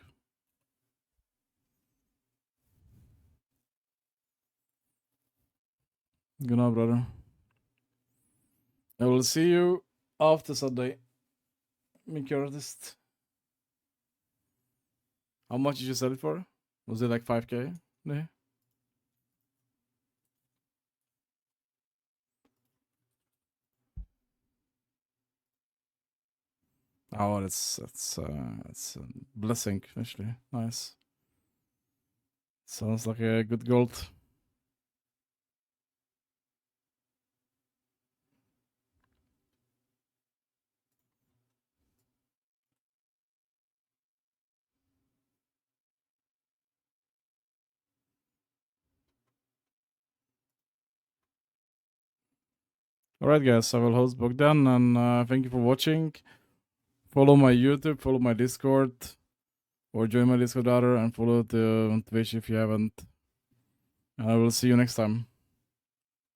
Good night, brother. I will see you after Sunday. Mickey Artist. How much did you sell it for? Was it like 5k? Lee? Oh, that's a blessing, actually. Nice. Sounds like a good gold. Alright, guys, I will host Bogdan, and thank you for watching. Follow my YouTube, follow my Discord, or join my Discord router, and follow the Twitch if you haven't. And I will see you next time.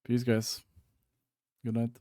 Peace, guys. Good night.